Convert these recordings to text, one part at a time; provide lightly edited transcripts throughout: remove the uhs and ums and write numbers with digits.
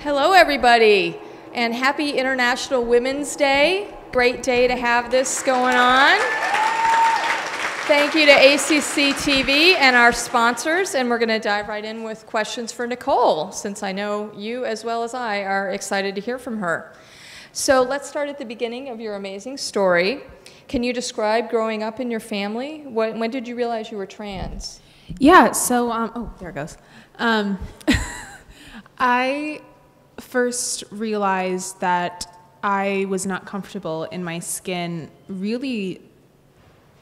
Hello, everybody, and happy International Women's Day. Great day to have this going on. Thank you to ACC TV and our sponsors, and we're going to dive right in with questions for Nicole, since I know you as well as I are excited to hear from her. So let's start at the beginning of your amazing story. Can you describe growing up in your family? When did you realize you were trans? Yeah, so, oh, there it goes. I first realized that I was not comfortable in my skin really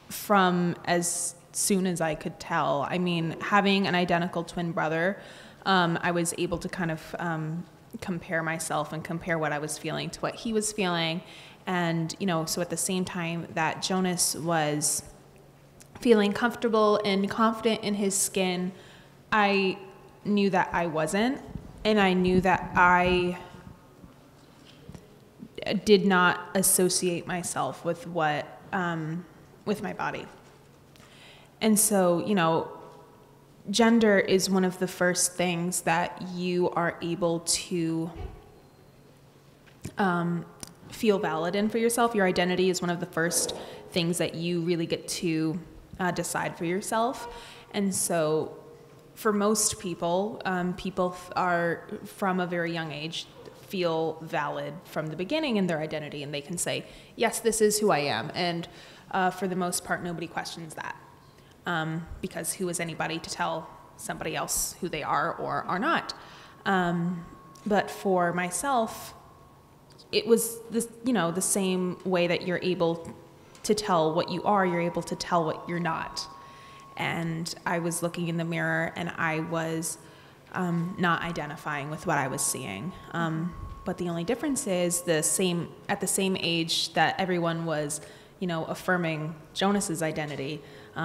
from as soon as I could tell. I mean, having an identical twin brother, I was able to kind of compare myself and compare what I was feeling to what he was feeling. And, you know, so at the same time that Jonas was feeling comfortable and confident in his skin, I knew that I wasn't. And I knew that I did not associate myself with what, with my body. And so, you know, gender is one of the first things that you are able to feel valid in for yourself. Your identity is one of the first things that you really get to decide for yourself. And so for most people, people are from a very young age feel valid from the beginning in their identity, and they can say, yes, this is who I am. And for the most part, nobody questions that, because who is anybody to tell somebody else who they are or are not? But for myself, it was this, you know, the same way that you're able to tell what you are, you're able to tell what you're not. And I was looking in the mirror and I was not identifying with what I was seeing. But the only difference is at the same age that everyone was, you know, affirming Jonas's identity,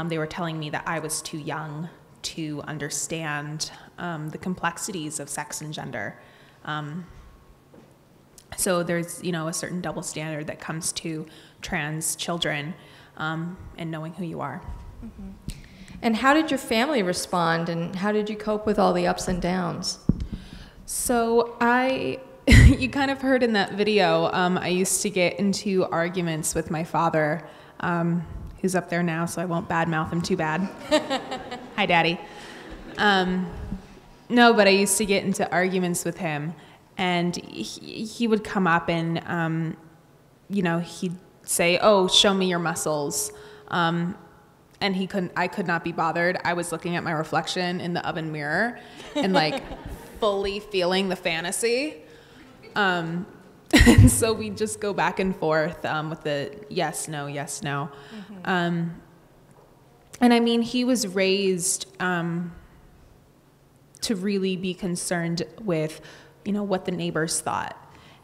they were telling me that I was too young to understand the complexities of sex and gender. So there's, you know, a certain double standard that comes to trans children and knowing who you are. Mm-hmm. And how did your family respond, and how did you cope with all the ups and downs? So you kind of heard in that video, I used to get into arguments with my father, who's up there now, so I won't badmouth him too bad. Hi, Daddy. No, but I used to get into arguments with him, and he would come up and, you know, he'd say, oh, show me your muscles. And I could not be bothered. I was looking at my reflection in the oven mirror and like fully feeling the fantasy. And so we just go back and forth with the yes, no, yes, no. Mm-hmm. And I mean, he was raised to really be concerned with, you know, what the neighbors thought.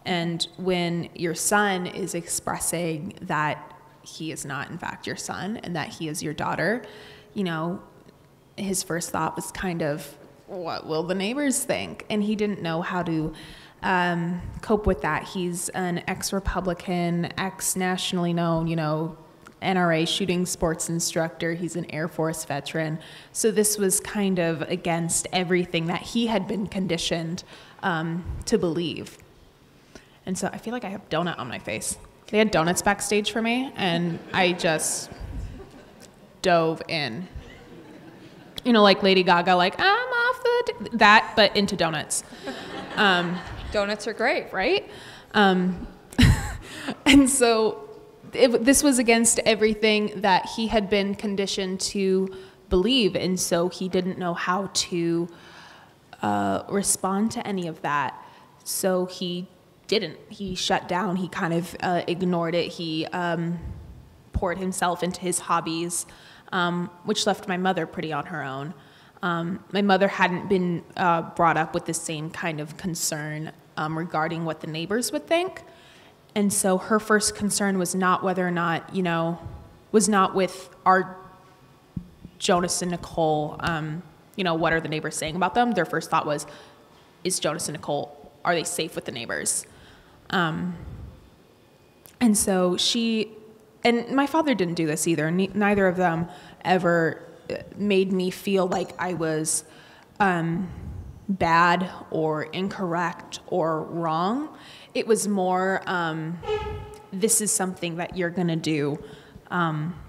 And when your son is expressing that he is not, in fact, your son, and that he is your daughter, you know, his first thought was kind of, what will the neighbors think? And he didn't know how to cope with that. He's an ex-Republican, ex-nationally known, you know, NRA shooting sports instructor. He's an Air Force veteran. So this was kind of against everything that he had been conditioned to believe. And so I feel like I have donut on my face. They had donuts backstage for me, and I just dove in. You know, like Lady Gaga, like, I'm off that, but into donuts. Donuts are great, right? And so this was against everything that he had been conditioned to believe, and so he didn't know how to respond to any of that. So he didn't. He shut down. He kind of ignored it. He poured himself into his hobbies, which left my mother pretty on her own. My mother hadn't been brought up with the same kind of concern regarding what the neighbors would think. And so her first concern was not whether or not, you know, was not with our Jonas and Nicole, you know, what are the neighbors saying about them? Their first thought was, is Jonas and Nicole, are they safe with the neighbors? And so and my father didn't do this either. Neither of them ever made me feel like I was bad or incorrect or wrong. It was more, this is something that you're going to do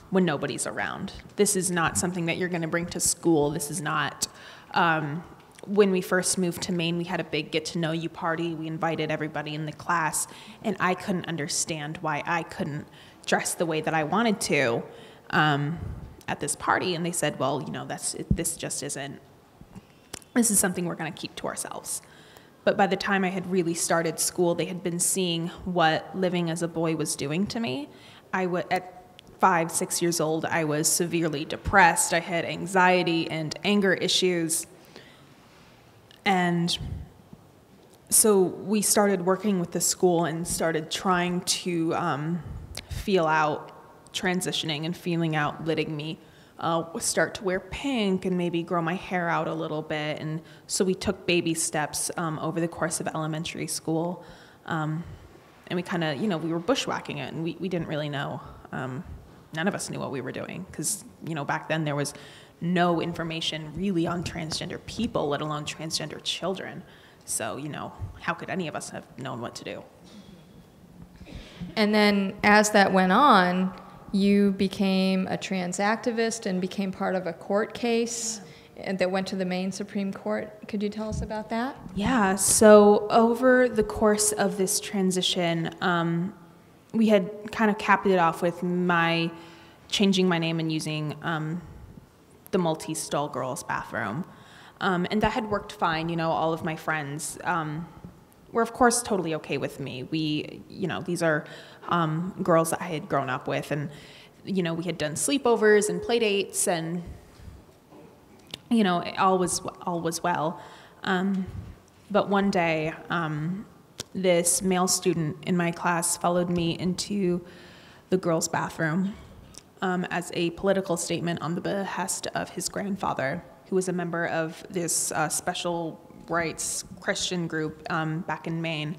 when nobody's around. This is not something that you're going to bring to school. This is not, when we first moved to Maine, we had a big get-to-know-you party. We invited everybody in the class, and I couldn't understand why I couldn't dress the way that I wanted to at this party. And they said, well, this just isn't, this is something we're going to keep to ourselves. But by the time I had really started school, they had been seeing what living as a boy was doing to me. At 5, 6 years old, I was severely depressed. I had anxiety and anger issues. And so we started working with the school and started trying to feel out transitioning and feeling out letting me start to wear pink and maybe grow my hair out a little bit. And so we took baby steps over the course of elementary school. And we kind of, we were bushwhacking it, and we didn't really know. None of us knew what we were doing because, back then there was no information really on transgender people, let alone transgender children. So, how could any of us have known what to do? And then as that went on, you became a trans activist and became part of a court case that went to the Maine Supreme Court. Could you tell us about that? Yeah, so over the course of this transition, we had kind of capped it off with my changing my name and using the multi-stall girls' bathroom. And that had worked fine. All of my friends were, of course, totally okay with me. These are girls that I had grown up with, and, we had done sleepovers and play dates, and, all was well. But one day, this male student in my class followed me into the girls' bathroom as a political statement on the behest of his grandfather, who was a member of this special rights Christian group back in Maine,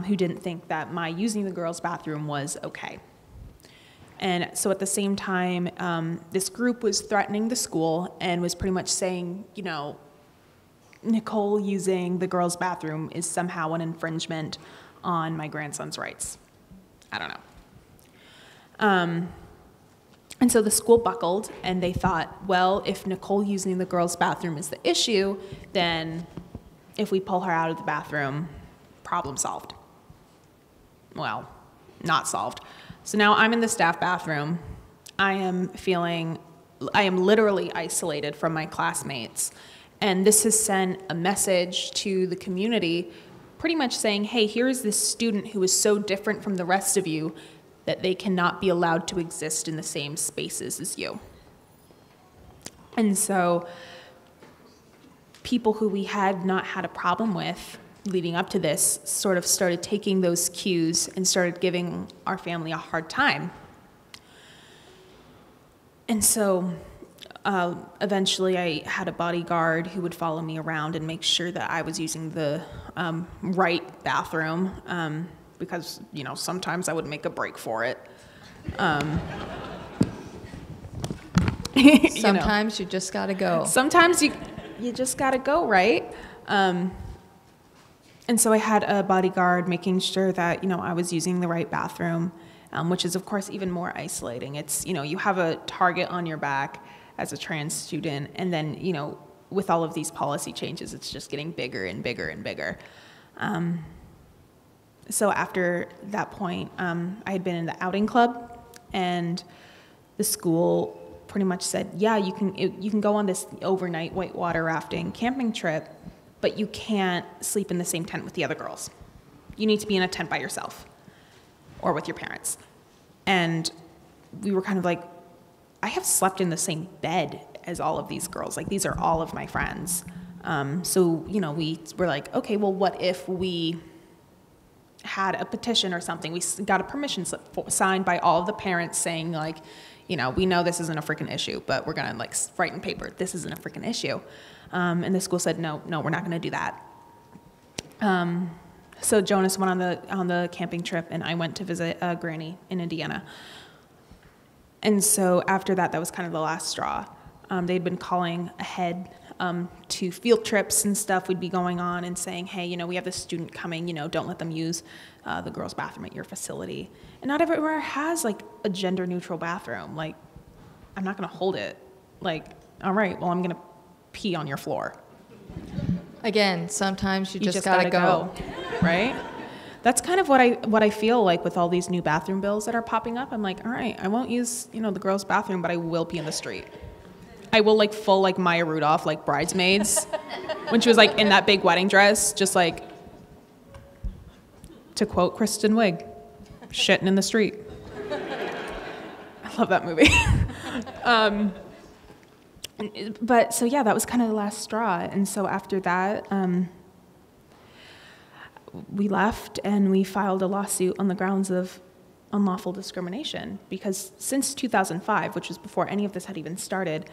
who didn't think that my using the girls' bathroom was okay. And so at the same time, this group was threatening the school and was pretty much saying, Nicole using the girls' bathroom is somehow an infringement on my grandson's rights. I don't know. And so the school buckled, and they thought, well, if Nicole using the girls' bathroom is the issue, then if we pull her out of the bathroom, problem solved. Well, not solved. So now I'm in the staff bathroom. I am literally isolated from my classmates. And this has sent a message to the community pretty much saying, hey, here's this student who is so different from the rest of you that they cannot be allowed to exist in the same spaces as you. And so people who we had not had a problem with leading up to this sort of started taking those cues and started giving our family a hard time. And so eventually I had a bodyguard who would follow me around and make sure that I was using the right bathroom, because, sometimes I would make a break for it. Sometimes you just got to go. Sometimes you just got to go, right? And so I had a bodyguard making sure that, I was using the right bathroom, which is, of course, even more isolating. It's, you have a target on your back as a trans student, and then, with all of these policy changes, it's just getting bigger and bigger and bigger. So after that point, I had been in the outing club, and the school pretty much said, yeah, you can go on this overnight whitewater rafting camping trip, but you can't sleep in the same tent with the other girls. You need to be in a tent by yourself or with your parents. And we were kind of like, I have slept in the same bed as all of these girls. Like, these are all of my friends. So, we were like, okay, well, what if we had a petition or something? We got a permission slip signed by all of the parents saying, like, we know this isn't a freaking issue, but we're going to, write in paper, this isn't a freaking issue. And the school said, no, we're not going to do that. So Jonas went on the camping trip, and I went to visit a granny in Indiana. And so after that was kind of the last straw. They'd been calling ahead to field trips and stuff. We'd be going on and saying, hey, you know, we have this student coming, you know, don't let them use the girls' bathroom at your facility. And not everywhere has like a gender neutral bathroom. Like, I'm not going to hold it. Like, all right, well, I'm going to pee on your floor. Again, sometimes you just gotta go. Right? That's kind of what I feel like with all these new bathroom bills that are popping up. I'm like, all right, I won't use, you know, the girls' bathroom, but I will pee in the street. I will like full like Maya Rudolph, like Bridesmaids, when she was like in that big wedding dress, just like, to quote Kristen Wiig, shitting in the street. I love that movie. But so yeah, that was kind of the last straw. And so after that, we left and we filed a lawsuit on the grounds of unlawful discrimination, because since 2005, which was before any of this had even started,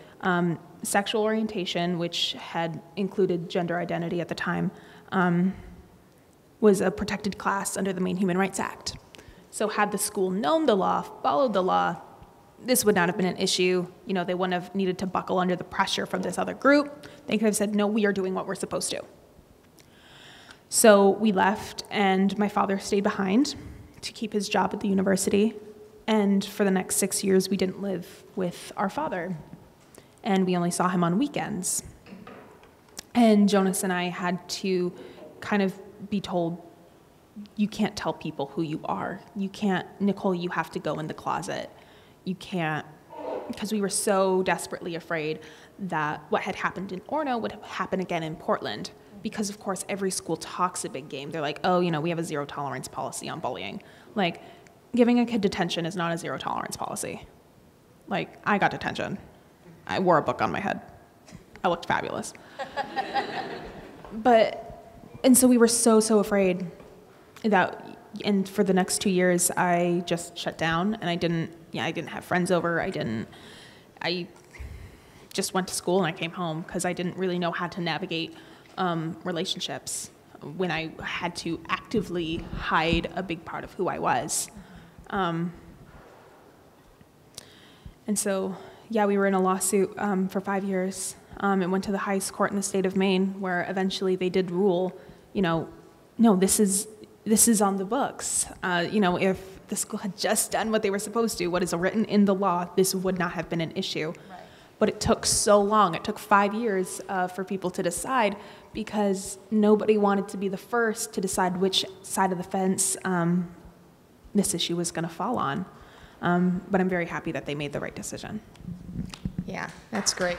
sexual orientation, which had included gender identity at the time, was a protected class under the Maine Human Rights Act. So had the school known the law, followed the law, this would not have been an issue. You know, they wouldn't have needed to buckle under the pressure from this other group. They could have said, no, we are doing what we're supposed to. So we left, and my father stayed behind to keep his job at the university. And for the next 6 years, we didn't live with our father. And we only saw him on weekends. And Jonas and I had to kind of be told, you can't tell people who you are. You can't, Nicole, you have to go in the closet. You can't, because we were so desperately afraid that what had happened in Orono would happen again in Portland. Because, of course, every school talks a big game. They're like, oh, you know, we have a zero tolerance policy on bullying. Like, giving a kid detention is not a zero tolerance policy. Like, I got detention. I wore a book on my head. I looked fabulous. And so we were so afraid that, and for the next 2 years, I just shut down, and I didn't have friends over. I just went to school and I came home because I didn't really know how to navigate relationships when I had to actively hide a big part of who I was. And so, yeah, we were in a lawsuit for 5 years. It went to the highest court in the state of Maine, where eventually they did rule, you know, no, this is on the books. You know, if the school had just done what they were supposed to, what is written in the law, this would not have been an issue. Right. But it took so long. It took 5 years for people to decide, because nobody wanted to be the first to decide which side of the fence this issue was going to fall on. But I'm very happy that they made the right decision. Yeah, that's great.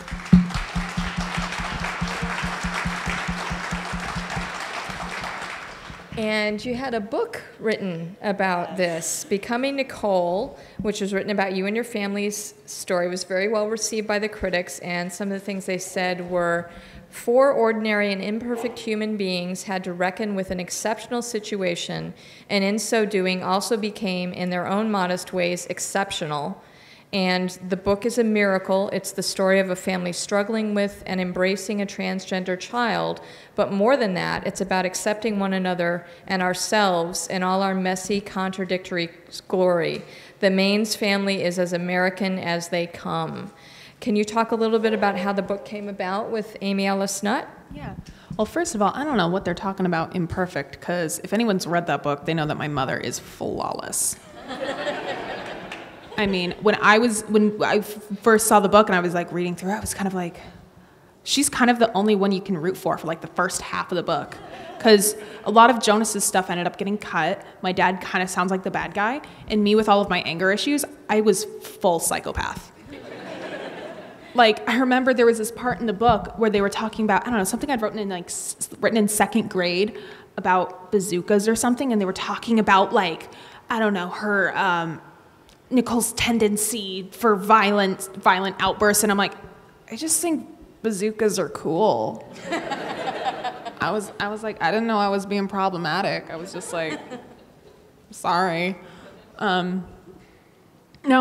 And you had a book written about this, Becoming Nicole, which was written about you and your family's story. It was very well received by the critics, and some of the things they said were, 4 ordinary and imperfect human beings had to reckon with an exceptional situation, and in so doing also became, in their own modest ways, exceptional. And the book is a miracle. It's the story of a family struggling with and embracing a transgender child. But more than that, it's about accepting one another and ourselves in all our messy, contradictory glory. The Maines family is as American as they come. Can you talk a little bit about how the book came about with Amy Ellis Nutt? Yeah. Well, first of all, I don't know what they're talking about imperfect, because if anyone's read that book, they know that my mother is flawless. I mean, when I first saw the book and I was like reading through it, I was kind of like, she's kind of the only one you can root for like the first half of the book. Because a lot of Jonas's stuff ended up getting cut. My dad kind of sounds like the bad guy. And me with all of my anger issues, I was full psychopath. Like, I remember there was this part in the book where they were talking about, I don't know, something I'd written in second grade about bazookas or something. And they were talking about, like, I don't know, her, Nicole's tendency for violent outbursts, and I'm like, I just think bazookas are cool. I was like, I didn't know I was being problematic. I was just like, sorry. No,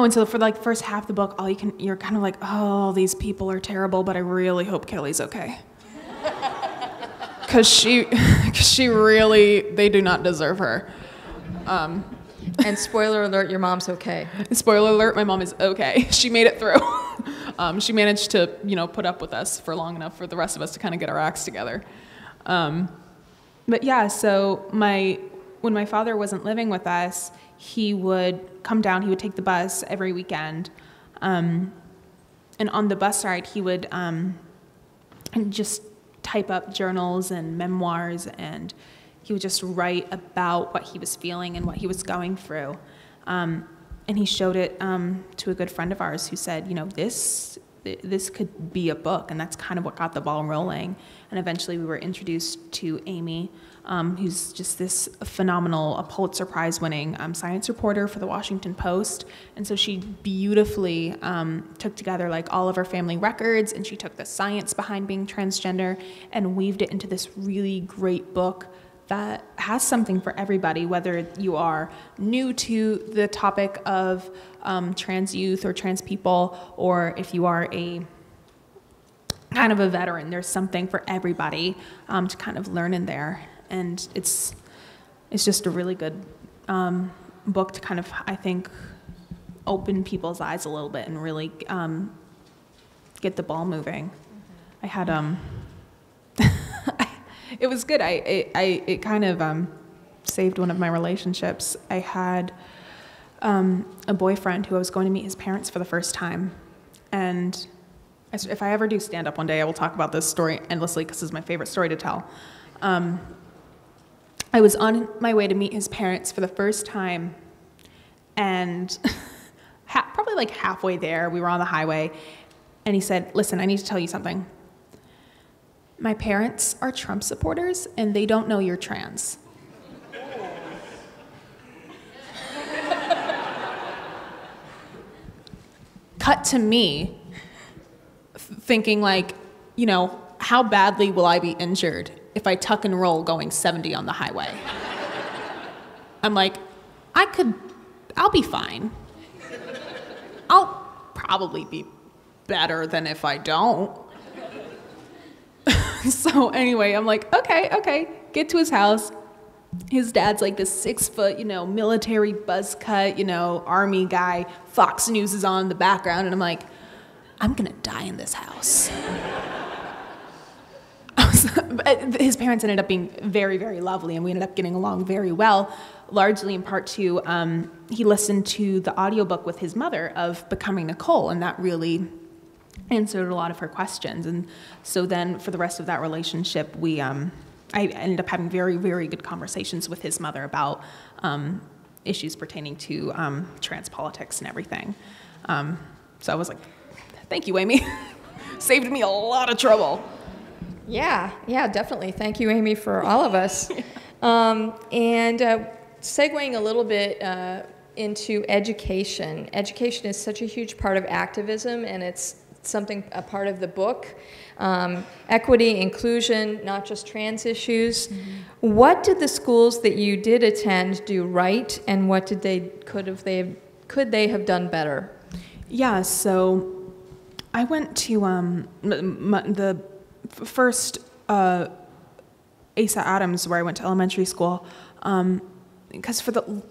and so for like the first half of the book, you're kind of like, oh, these people are terrible, but I really hope Kelly's okay. Because she really, they do not deserve her. And spoiler alert, your mom's okay. Spoiler alert, my mom is okay. She made it through. She managed to, put up with us for long enough for the rest of us to kind of get our acts together. But yeah, so when my father wasn't living with us, he would come down, he would take the bus every weekend. And on the bus ride, he would just type up journals and memoirs, and he would just write about what he was feeling and what he was going through. And he showed it to a good friend of ours who said, this could be a book, and that's kind of what got the ball rolling. And eventually we were introduced to Amy, who's just this phenomenal, a Pulitzer Prize winning science reporter for the Washington Post. And so she beautifully took together like all of our family records, and she took the science behind being transgender and weaved it into this really great book that has something for everybody, whether you are new to the topic of trans youth or trans people, or if you are a kind of a veteran. There's something for everybody to kind of learn in there. And it's just a really good book to kind of, I think, open people's eyes a little bit and really get the ball moving. I had it was good. It kind of saved one of my relationships. I had a boyfriend who I was going to meet his parents for the first time. And if I ever do stand up one day, I will talk about this story endlessly because it's my favorite story to tell. I was on my way to meet his parents for the first time, and probably like halfway there, we were on the highway, and he said, "Listen, I need to tell you something. My parents are Trump supporters, and they don't know you're trans." Cut to me thinking like, how badly will I be injured if I tuck and roll going 70 on the highway? I'm like, I'll be fine. I'll probably be better than if I don't. So anyway, I'm like, okay, get to his house. His dad's like this 6 foot, military buzz cut, army guy. Fox News is on in the background, and I'm like, I'm gonna die in this house. His parents ended up being very, very lovely, and we ended up getting along very well, largely in part to he listened to the audiobook with his mother of Becoming Nicole, and that really answered a lot of her questions. And so then for the rest of that relationship, I ended up having very, very good conversations with his mother about issues pertaining to trans politics and everything. So I was like, thank you, Amy. Saved me a lot of trouble. Yeah, definitely. Thank you, Amy, for all of us. And segueing a little bit into education. Education is such a huge part of activism, and it's a part of the book. Equity, inclusion, not just trans issues. Mm-hmm. What did the schools that you did attend do right, and what could they have done better? Yeah, so I went to the first Asa Adams, where I went to elementary school, because for the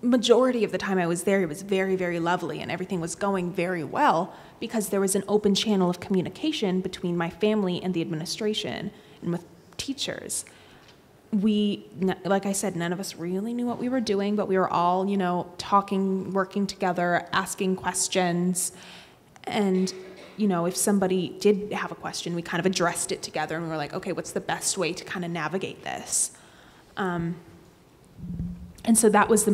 majority of the time I was there, it was very, very lovely, and everything was going very well because there was an open channel of communication between my family and the administration and with teachers. Like I said, none of us really knew what we were doing, but we were all, talking, working together, asking questions. And, if somebody did have a question, we kind of addressed it together, and we were like, okay, what's the best way to kind of navigate this? And so that was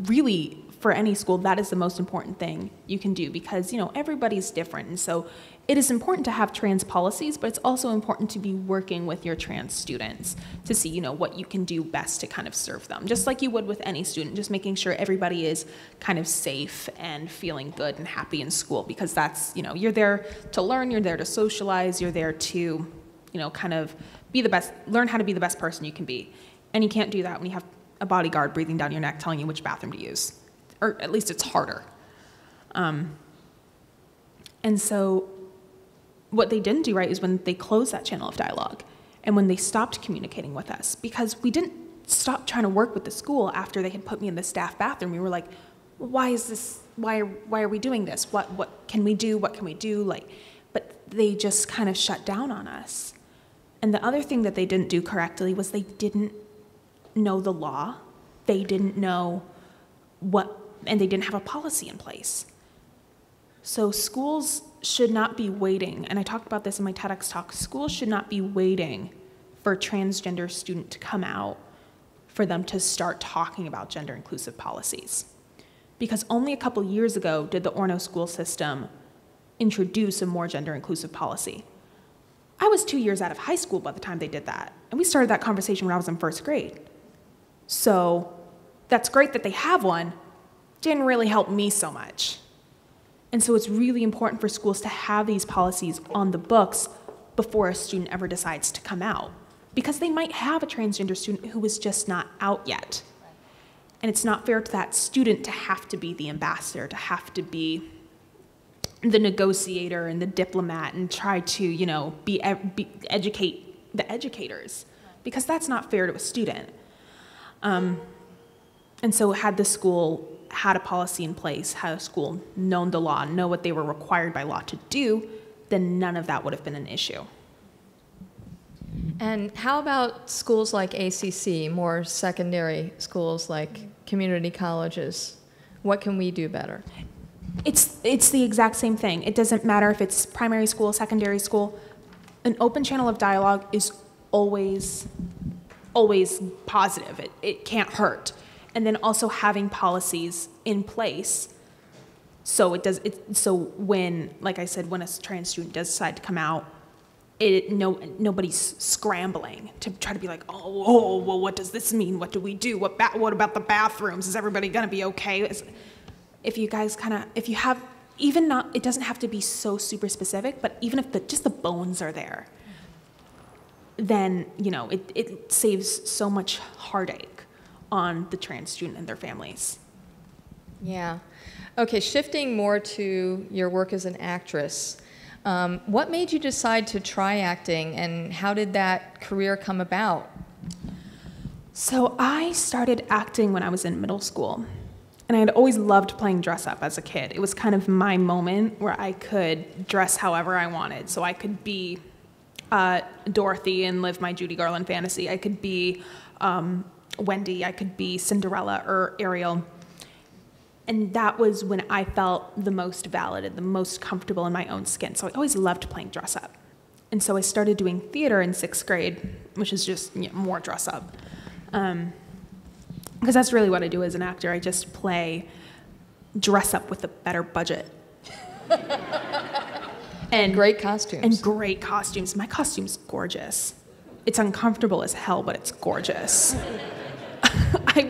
really, for any school, that is the most important thing you can do because, everybody's different. And so it is important to have trans policies, but it's also important to be working with your trans students to see, what you can do best to kind of serve them, just like you would with any student, just making sure everybody is kind of safe and feeling good and happy in school because that's, you're there to learn, you're there to socialize, you're there to, kind of be the best, learn how to be the best person you can be. And you can't do that when you have a bodyguard breathing down your neck telling you which bathroom to use. Or at least it's harder. And so what they didn't do right is when they closed that channel of dialogue and when they stopped communicating with us, because we didn't stop trying to work with the school after they had put me in the staff bathroom. We were like, why is this, why are we doing this? What can we do? What can we do? Like, but they just kind of shut down on us. And the other thing that they didn't do correctly was they didn't know the law. They didn't know and they didn't have a policy in place. So schools should not be waiting, and I talked about this in my TEDx talk, schools should not be waiting for a transgender student to come out for them to start talking about gender inclusive policies. Because only a couple years ago did the Orono school system introduce a more gender inclusive policy. I was 2 years out of high school by the time they did that, and we started that conversation when I was in first grade. So that's great that they have one, didn't really help me so much. And so it's really important for schools to have these policies on the books before a student ever decides to come out. Because they might have a transgender student who is just not out yet. And it's not fair to that student to have to be the ambassador, to have to be the negotiator and the diplomat and try to, educate the educators. Because that's not fair to a student. And so had the school had a policy in place, had a school known the law, know what they were required by law to do, then none of that would have been an issue. And how about schools like ACC, more secondary schools like community colleges? What can we do better? It's the exact same thing. It doesn't matter if it's primary school, secondary school. An open channel of dialogue is always positive. It can't hurt. And then also having policies in place so when, like I said, when a trans student does decide to come out, nobody's scrambling to try to be like, well, what does this mean? What do we do? What about the bathrooms? Is everybody gonna be okay? If you guys if you have, it doesn't have to be so super specific, but even if just the bones are there, then, it saves so much heartache on the trans student and their families. Yeah. Okay, shifting more to your work as an actress. What made you decide to try acting, and how did that career come about? So I started acting when I was in middle school, and I had always loved playing dress up as a kid. It was kind of my moment where I could dress however I wanted. So I could be Dorothy and live my Judy Garland fantasy. I could be Wendy, I could be Cinderella or Ariel. And that was when I felt the most valid and the most comfortable in my own skin. So I always loved playing dress up. And so I started doing theater in 6th grade, which is just more dress up. Because that's really what I do as an actor. I just play dress up with a better budget. And great costumes. And great costumes. My costume's gorgeous. It's uncomfortable as hell, but it's gorgeous. I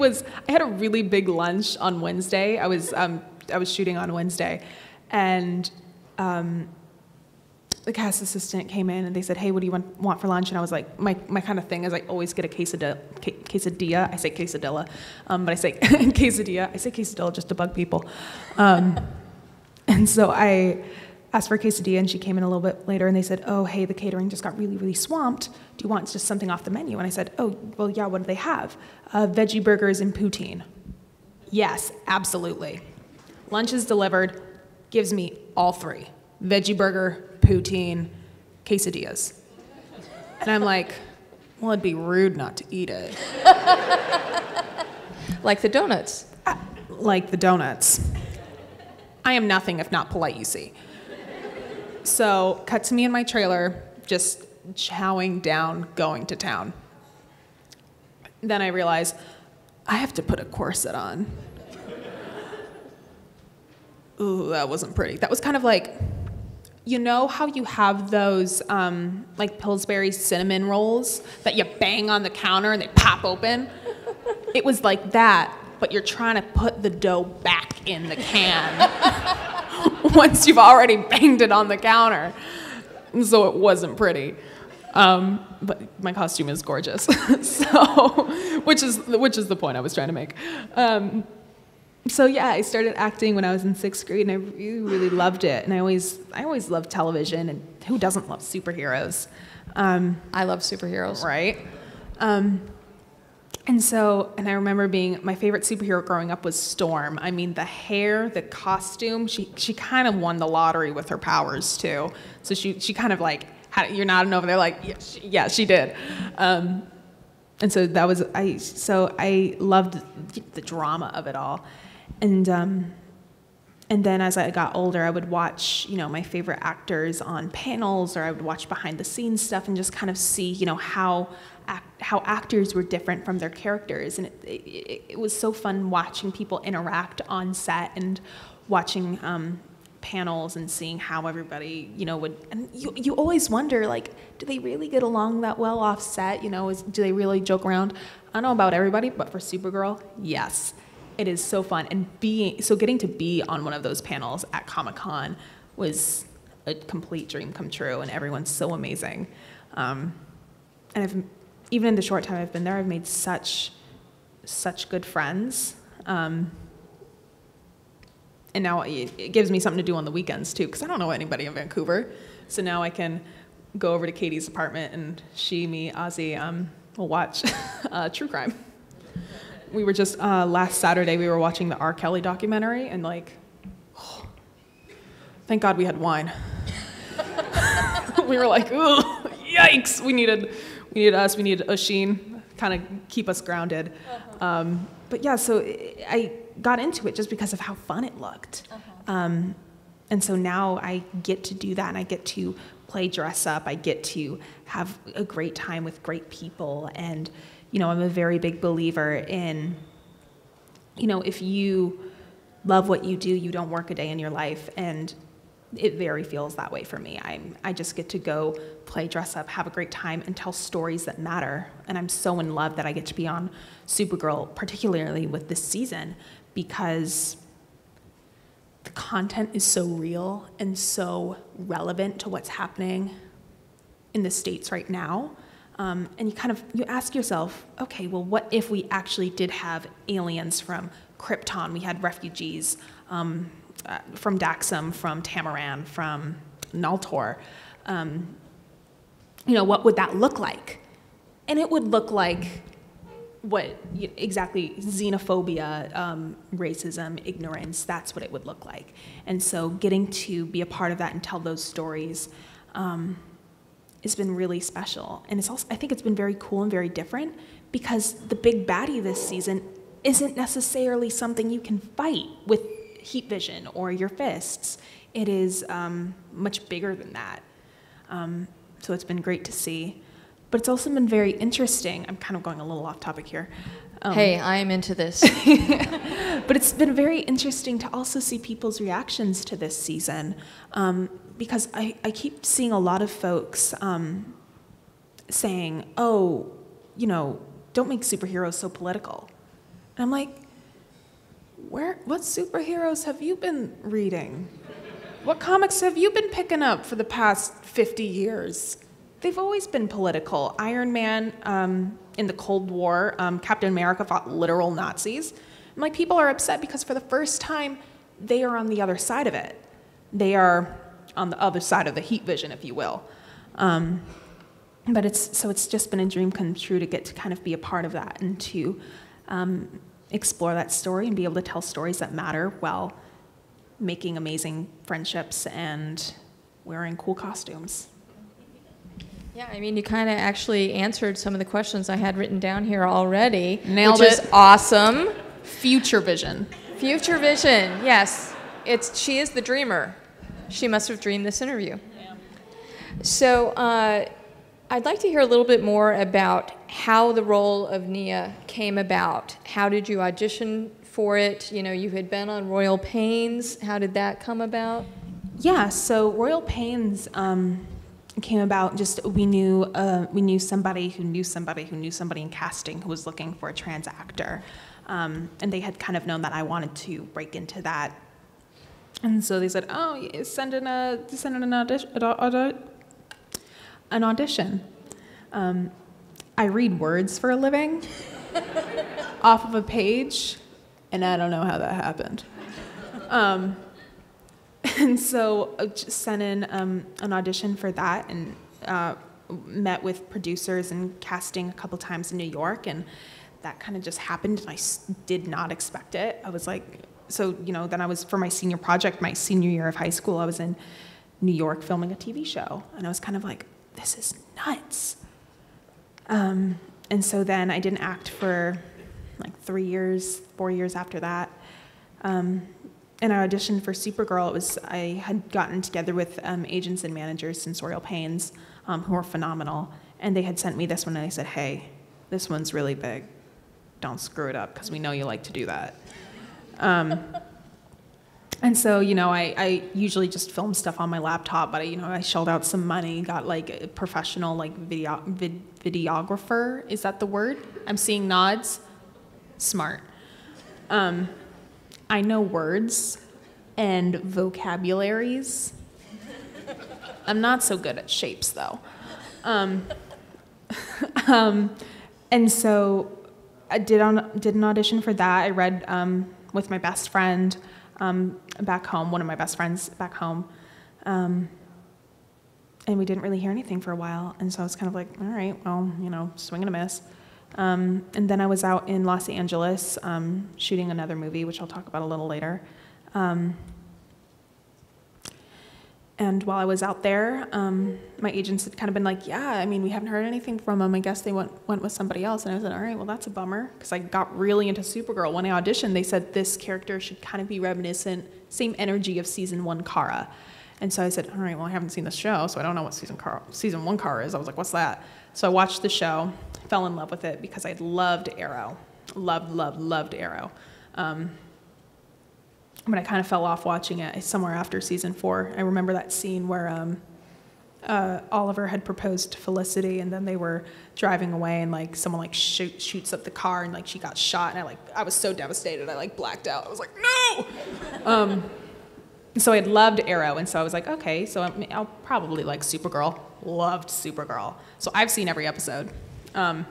had a really big lunch on Wednesday. I was shooting on Wednesday, and the cast assistant came in and they said, "Hey, what do you want for lunch?" And I was like, my kind of thing is I always get a quesadilla. I say quesadilla, but I say quesadilla. I say quesadilla just to bug people. And so I asked for a quesadilla, and she came in a little bit later, and they said, "Oh, hey, the catering just got really, really swamped. Do you want just something off the menu?" And I said, "Oh, well, yeah, what do they have?" "Veggie burgers and poutine." Yes, absolutely. Lunch is delivered, gives me all three. Veggie burger, poutine, quesadillas. And I'm like, well, it'd be rude not to eat it. Like the donuts. Like the donuts. I am nothing if not polite, you see. So, cut to me in my trailer, just chowing down, going to town. Then I realized, I have to put a corset on. Ooh, that wasn't pretty. That was kind of like, you know how you have those like Pillsbury cinnamon rolls that you bang on the counter and they pop open? It was like that, but you're trying to put the dough back in the can once you've already banged it on the counter. And so it wasn't pretty. But my costume is gorgeous. So, which is the point I was trying to make. So yeah, I started acting when I was in 6th grade, and I really, really loved it. And I always loved television, and who doesn't love superheroes? I love superheroes. Right? And I remember my favorite superhero growing up was Storm. I mean, the hair, the costume, she kind of won the lottery with her powers too. So she kind of like, you're nodding over there like, yeah, she did. And so I loved the drama of it all. And then as I got older, I would watch, my favorite actors on panels, or I would watch behind the scenes stuff and just kind of see, how actors were different from their characters. And it was so fun watching people interact on set and watching panels and seeing how everybody, would, and you always wonder, like, do they really get along that well off set? Do they really joke around? I don't know about everybody, but for Supergirl, yes. It is so fun, and getting to be on one of those panels at Comic-Con was a complete dream come true, and everyone's so amazing. And even in the short time I've been there, I've made such good friends. And now it gives me something to do on the weekends too, because I don't know anybody in Vancouver. So now I can go over to Katie's apartment, and me, Ozzy, will watch true crime. We were just, last Saturday, we were watching the R. Kelly documentary, and thank God we had wine. We were like, ooh, yikes. We needed Oisin, kind of keep us grounded. But yeah, so I got into it just because of how fun it looked. And so now I get to do that, and I get to play dress up. I get to have a great time with great people, and I'm a very big believer in, if you love what you do, you don't work a day in your life, and it very feels that way for me. I just get to go play dress up, have a great time, and tell stories that matter. And I'm so in love that I get to be on Supergirl, particularly with this season, because the content is so real and so relevant to what's happening in the States right now. And you ask yourself, okay, well, what if we actually did have aliens from Krypton? We had refugees from Daxam, from Tamaran, from Naltor. What would that look like? And it would look like exactly xenophobia, racism, ignorance. That's what it would look like. And so getting to be a part of that and tell those stories it's been really special. And I think it's been very cool and very different, because the big baddie this season isn't necessarily something you can fight with heat vision or your fists. It is much bigger than that. So it's been great to see. But it's also been very interesting. I'm kind of going a little off topic here. Hey, I am into this. But it's been very interesting to also see people's reactions to this season, because I keep seeing a lot of folks saying, oh, don't make superheroes so political. And I'm like, what superheroes have you been reading? What comics have you been picking up for the past 50 years? They've always been political. Iron Man in the Cold War, Captain America fought literal Nazis. And people are upset because for the first time, they are on the other side of it. They are on the other side of the heat vision, if you will. But it's just been a dream come true to get to kind of be a part of that and to explore that story and be able to tell stories that matter while making amazing friendships and wearing cool costumes. Yeah, you kind of actually answered some of the questions I had written down here already. Nailed which it. Is awesome. Future vision. Future vision, yes. She is the dreamer. She must have dreamed this interview. Yeah. So I'd like to hear a little bit more about how the role of Nia came about. How did you audition for it? You had been on Royal Pains. How did that come about? Yeah, so Royal Pains came about just we knew somebody who knew somebody who knew somebody in casting who was looking for a trans actor, and they had kind of known that I wanted to break into that, and so they said, "Oh, send in an audition." I read words for a living off of a page, and I don't know how that happened. And so I just sent in an audition for that, and met with producers and casting a couple times in New York, and that kind of just happened, and I did not expect it. I was like, so, then I was, for my senior project, my senior year of high school, I was in New York filming a TV show, and I was kind of like, this is nuts. And so then I didn't act for like 4 years after that. And I auditioned for Supergirl. I had gotten together with agents and managers, Sensorial Pains, who were phenomenal. And they had sent me this one, and they said, hey, this one's really big. Don't screw it up, because we know you like to do that. And so, I usually just film stuff on my laptop, but I shelled out some money, got like a professional like videographer. Is that the word? I'm seeing nods. Smart. I know words and vocabularies. I'm not so good at shapes though. And so I did an audition for that. I read with my best friend back home, one of my best friends back home, and we didn't really hear anything for a while. And so I was kind of like, all right, well, swing and a miss. And then I was out in Los Angeles shooting another movie, which I'll talk about a little later. And while I was out there, my agents had kind of been like, yeah, we haven't heard anything from them. I guess they went with somebody else. And I said, all right, well, that's a bummer, because I got really into Supergirl. When I auditioned, they said this character should kind of be reminiscent, same energy of season 1 Kara. And so I said, all right, well, I haven't seen the show, so I don't know what season 1 Kara is. I was like, what's that? So I watched the show, fell in love with it, because I loved Arrow. Loved Arrow. But I kind of fell off watching it somewhere after season 4. I remember that scene where Oliver had proposed to Felicity, and then they were driving away, and like someone like shoots up the car, and like she got shot, and I was so devastated, I like blacked out. I was like, no. So I had loved Arrow, and so I was like, okay, so I'll probably like Supergirl. Loved Supergirl. So I've seen every episode. And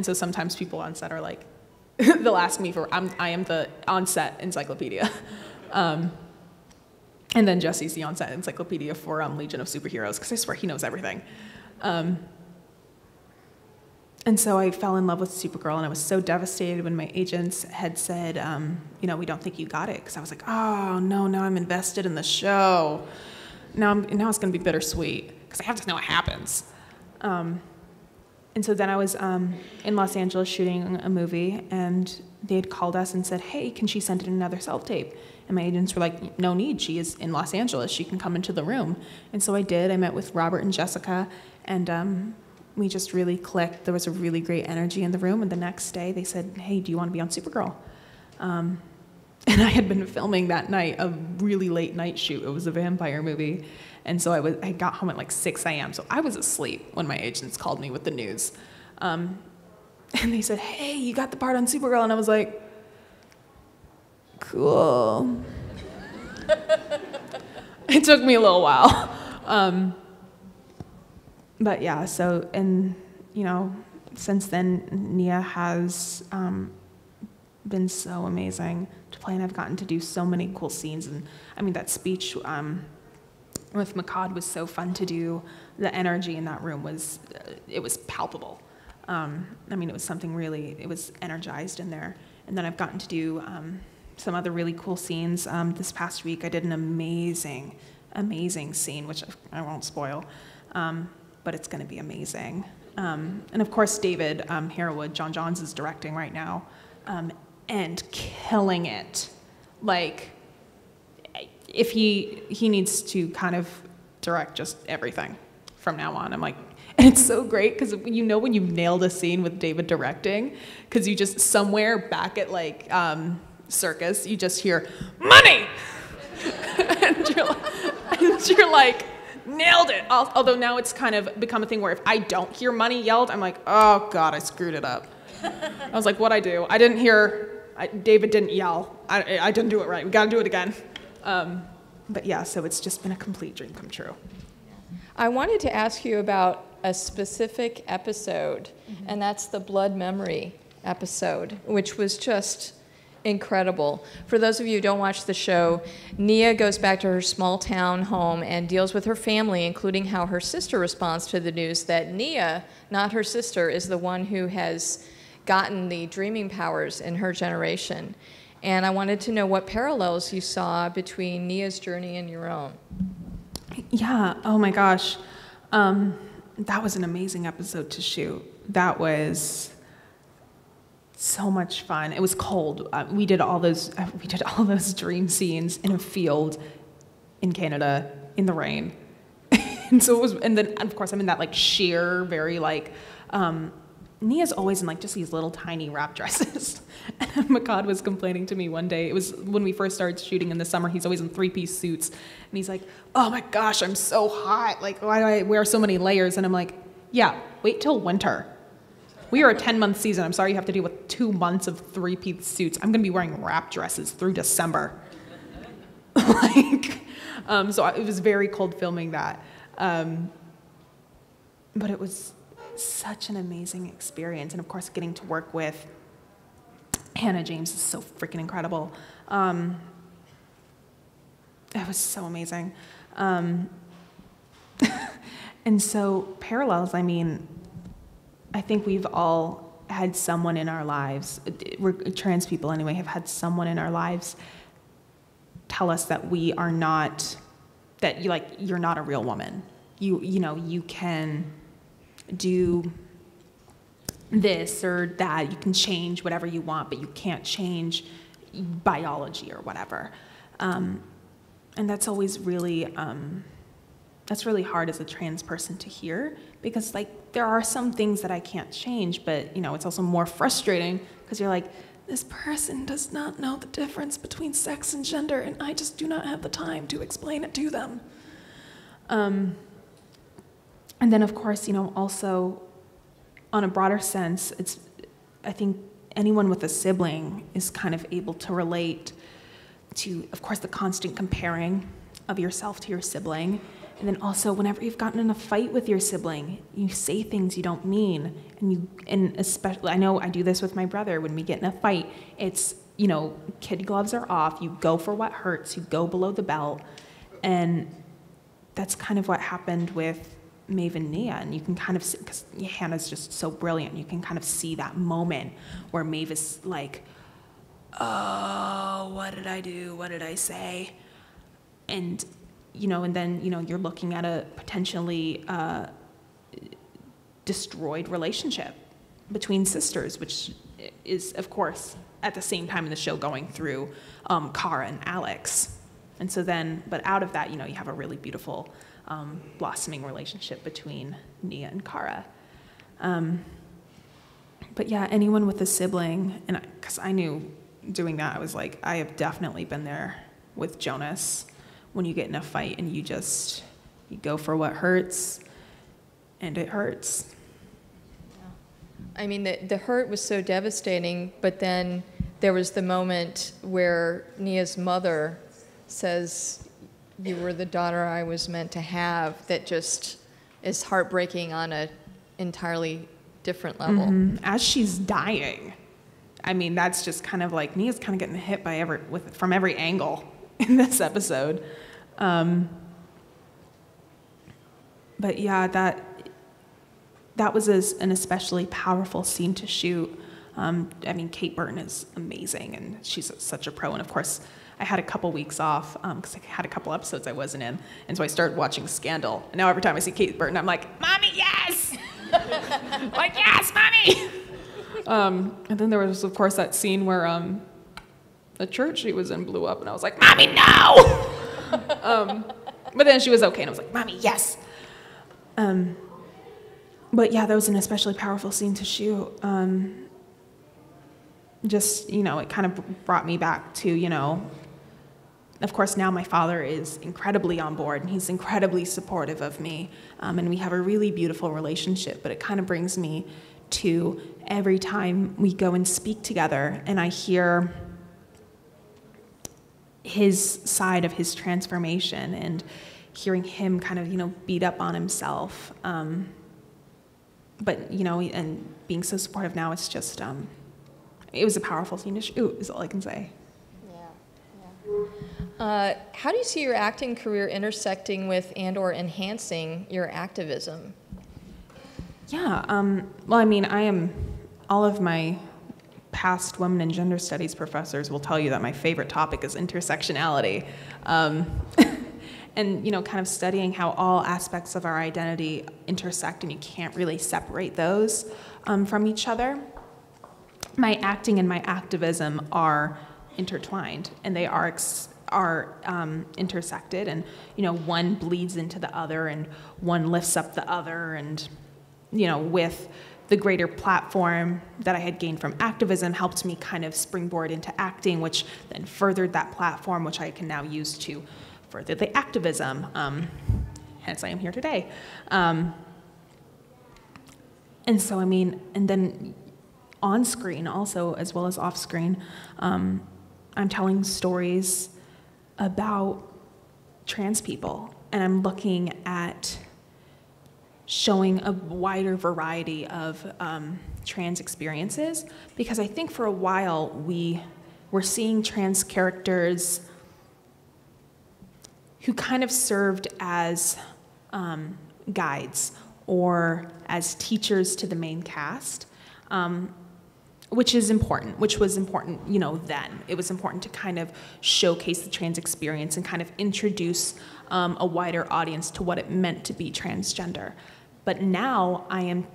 so sometimes people on set are like, they'll ask me I am the on-set encyclopedia. And then Jesse's the on-set encyclopedia for Legion of Superheroes, because I swear he knows everything. And so I fell in love with Supergirl, and I was so devastated when my agents had said, we don't think you got it, because I was like, oh, no, now I'm invested in the show. Now it's going to be bittersweet, because I have to know what happens. And so then I was in Los Angeles shooting a movie, and they had called us and said, hey, can she send in another self-tape? And my agents were like, no need, she is in Los Angeles, she can come into the room. And so I did. I met with Robert and Jessica, and we just really clicked. There was a really great energy in the room, and the next day they said, hey, do you want to be on Supergirl? And I had been filming that night a really late night shoot. It was a vampire movie. And so I got home at like 6 a.m. So I was asleep when my agents called me with the news. And they said, hey, you got the part on Supergirl. And I was like, cool. It took me a little while. But yeah, so, and, since then, Nia has been so amazing to play, and I've gotten to do so many cool scenes. And that speech with Makad was so fun to do. The energy in that room was palpable. It was something really, it was energized in there. And then I've gotten to do some other really cool scenes. This past week I did an amazing scene, which I won't spoil, but it's gonna be amazing. And of course David Harewood, John Johns is directing right now, and killing it. Like, if he needs to kind of direct just everything from now on. I'm like, and it's so great, because when you've nailed a scene with David directing, because you just, somewhere back at like Circus, you just hear, money! and you're like, nailed it. Although now it's kind of become a thing where if I don't hear money yelled, I'm like, oh God, I screwed it up. I was like, what'd I do? I didn't hear, David didn't yell. I didn't do it right. We gotta do it again. But yeah, so it's just been a complete dream come true. I wanted to ask you about a specific episode, and that's the Blood Memory episode, which was just incredible. For those of you who don't watch the show, Nia goes back to her small town home and deals with her family, including how her sister responds to the news that Nia, not her sister, is the one who has gotten the dreaming powers in her generation. And I wanted to know what parallels you saw between Nia's journey and your own. Yeah, oh my gosh. That was an amazing episode to shoot. That was so much fun. It was cold. We did all those dream scenes in a field in Canada in the rain. And so it was, and then of course I'm in that like sheer, very like, Nia's always in like just these little tiny wrap dresses. And Makad was complaining to me one day, it was when we first started shooting in the summer, he's always in 3-piece suits. And he's like, oh my gosh, I'm so hot. Like, why do I wear so many layers? And I'm like, yeah, wait till winter. We are a 10-month season. I'm sorry you have to deal with 2 months of 3-piece suits. I'm gonna be wearing wrap dresses through December. So it was very cold filming that. But it was such an amazing experience. And of course, getting to work with Hannah James is so freaking incredible. It was so amazing. And so parallels, I mean, I think we've all had someone in our lives, we're trans people anyway, have had someone in our lives tell us that we are not, that you're not a real woman. You know, you can do this or that, you can change whatever you want, but you can't change biology or whatever. And that's always really, that's really hard as a trans person to hear, because like there are some things that I can't change, but you know, it's also more frustrating because you're like, this person does not know the difference between sex and gender, and I just do not have the time to explain it to them. And then of course, you know, also on a broader sense, I think anyone with a sibling is kind of able to relate to, of course, the constant comparing of yourself to your sibling. And then also whenever you've gotten in a fight with your sibling, you say things you don't mean. And especially, I know I do this with my brother, when we get in a fight, it's, you know, kid gloves are off, you go for what hurts, you go below the belt. And that's kind of what happened with Maeve and Nia, and you can kind of see, because Hannah's just so brilliant, you can kind of see that moment where Maeve is like, oh, what did I do? What did I say? And, you know, and then, you know, you're looking at a potentially destroyed relationship between sisters, which is, of course, at the same time in the show going through Cara and Alex. And so then, but out of that, you know, you have a really beautiful blossoming relationship between Nia and Cara. But yeah, anyone with a sibling, and because I knew doing that, I was like, I have definitely been there with Jonas when you get in a fight and you go for what hurts, and it hurts. I mean, the hurt was so devastating, but then there was the moment where Nia's mother says, you were the daughter I was meant to have, that just is heartbreaking on an entirely different level. Mm-hmm. As she's dying. I mean, that's just kind of like, Nia's kind of getting hit by from every angle in this episode. But yeah, that was an especially powerful scene to shoot. I mean, Kate Burton is amazing, and she's such a pro. And of course, I had a couple weeks off because I had a couple episodes I wasn't in, and so I started watching Scandal. And now every time I see Kate Burton, I'm like, "Mommy, yes!" Like, yes, Mommy. And then there was, of course, that scene where the church she was in blew up, and I was like, "Mommy, no!" But then she was okay, and I was like, "Mommy, yes." But yeah, that was an especially powerful scene to shoot. Just, you know, it kind of brought me back to, you know, of course now my father is incredibly on board and he's incredibly supportive of me, and we have a really beautiful relationship, but it kind of brings me to every time we go and speak together and I hear his side of his transformation and hearing him kind of, you know, beat up on himself. But, you know, and being so supportive now, it's just, it was a powerful scene to shoot, is all I can say. Yeah. How do you see your acting career intersecting with and/or enhancing your activism? Yeah, well, I mean, I am all of my past women and gender studies professors will tell you that my favorite topic is intersectionality. And, kind of studying how all aspects of our identity intersect and you can't really separate those from each other. My acting and my activism are intertwined, and they are intersected, and, one bleeds into the other, and one lifts up the other, and, with the greater platform that I had gained from activism helped me kind of springboard into acting, which then furthered that platform, which I can now use to further the activism. Hence I am here today. And so, and then on screen also, as well as off screen, I'm telling stories about trans people, and I'm looking at showing a wider variety of trans experiences, because I think for a while we were seeing trans characters who kind of served as guides or as teachers to the main cast, which was important, then. It was important to kind of showcase the trans experience and kind of introduce a wider audience to what it meant to be transgender. But now I am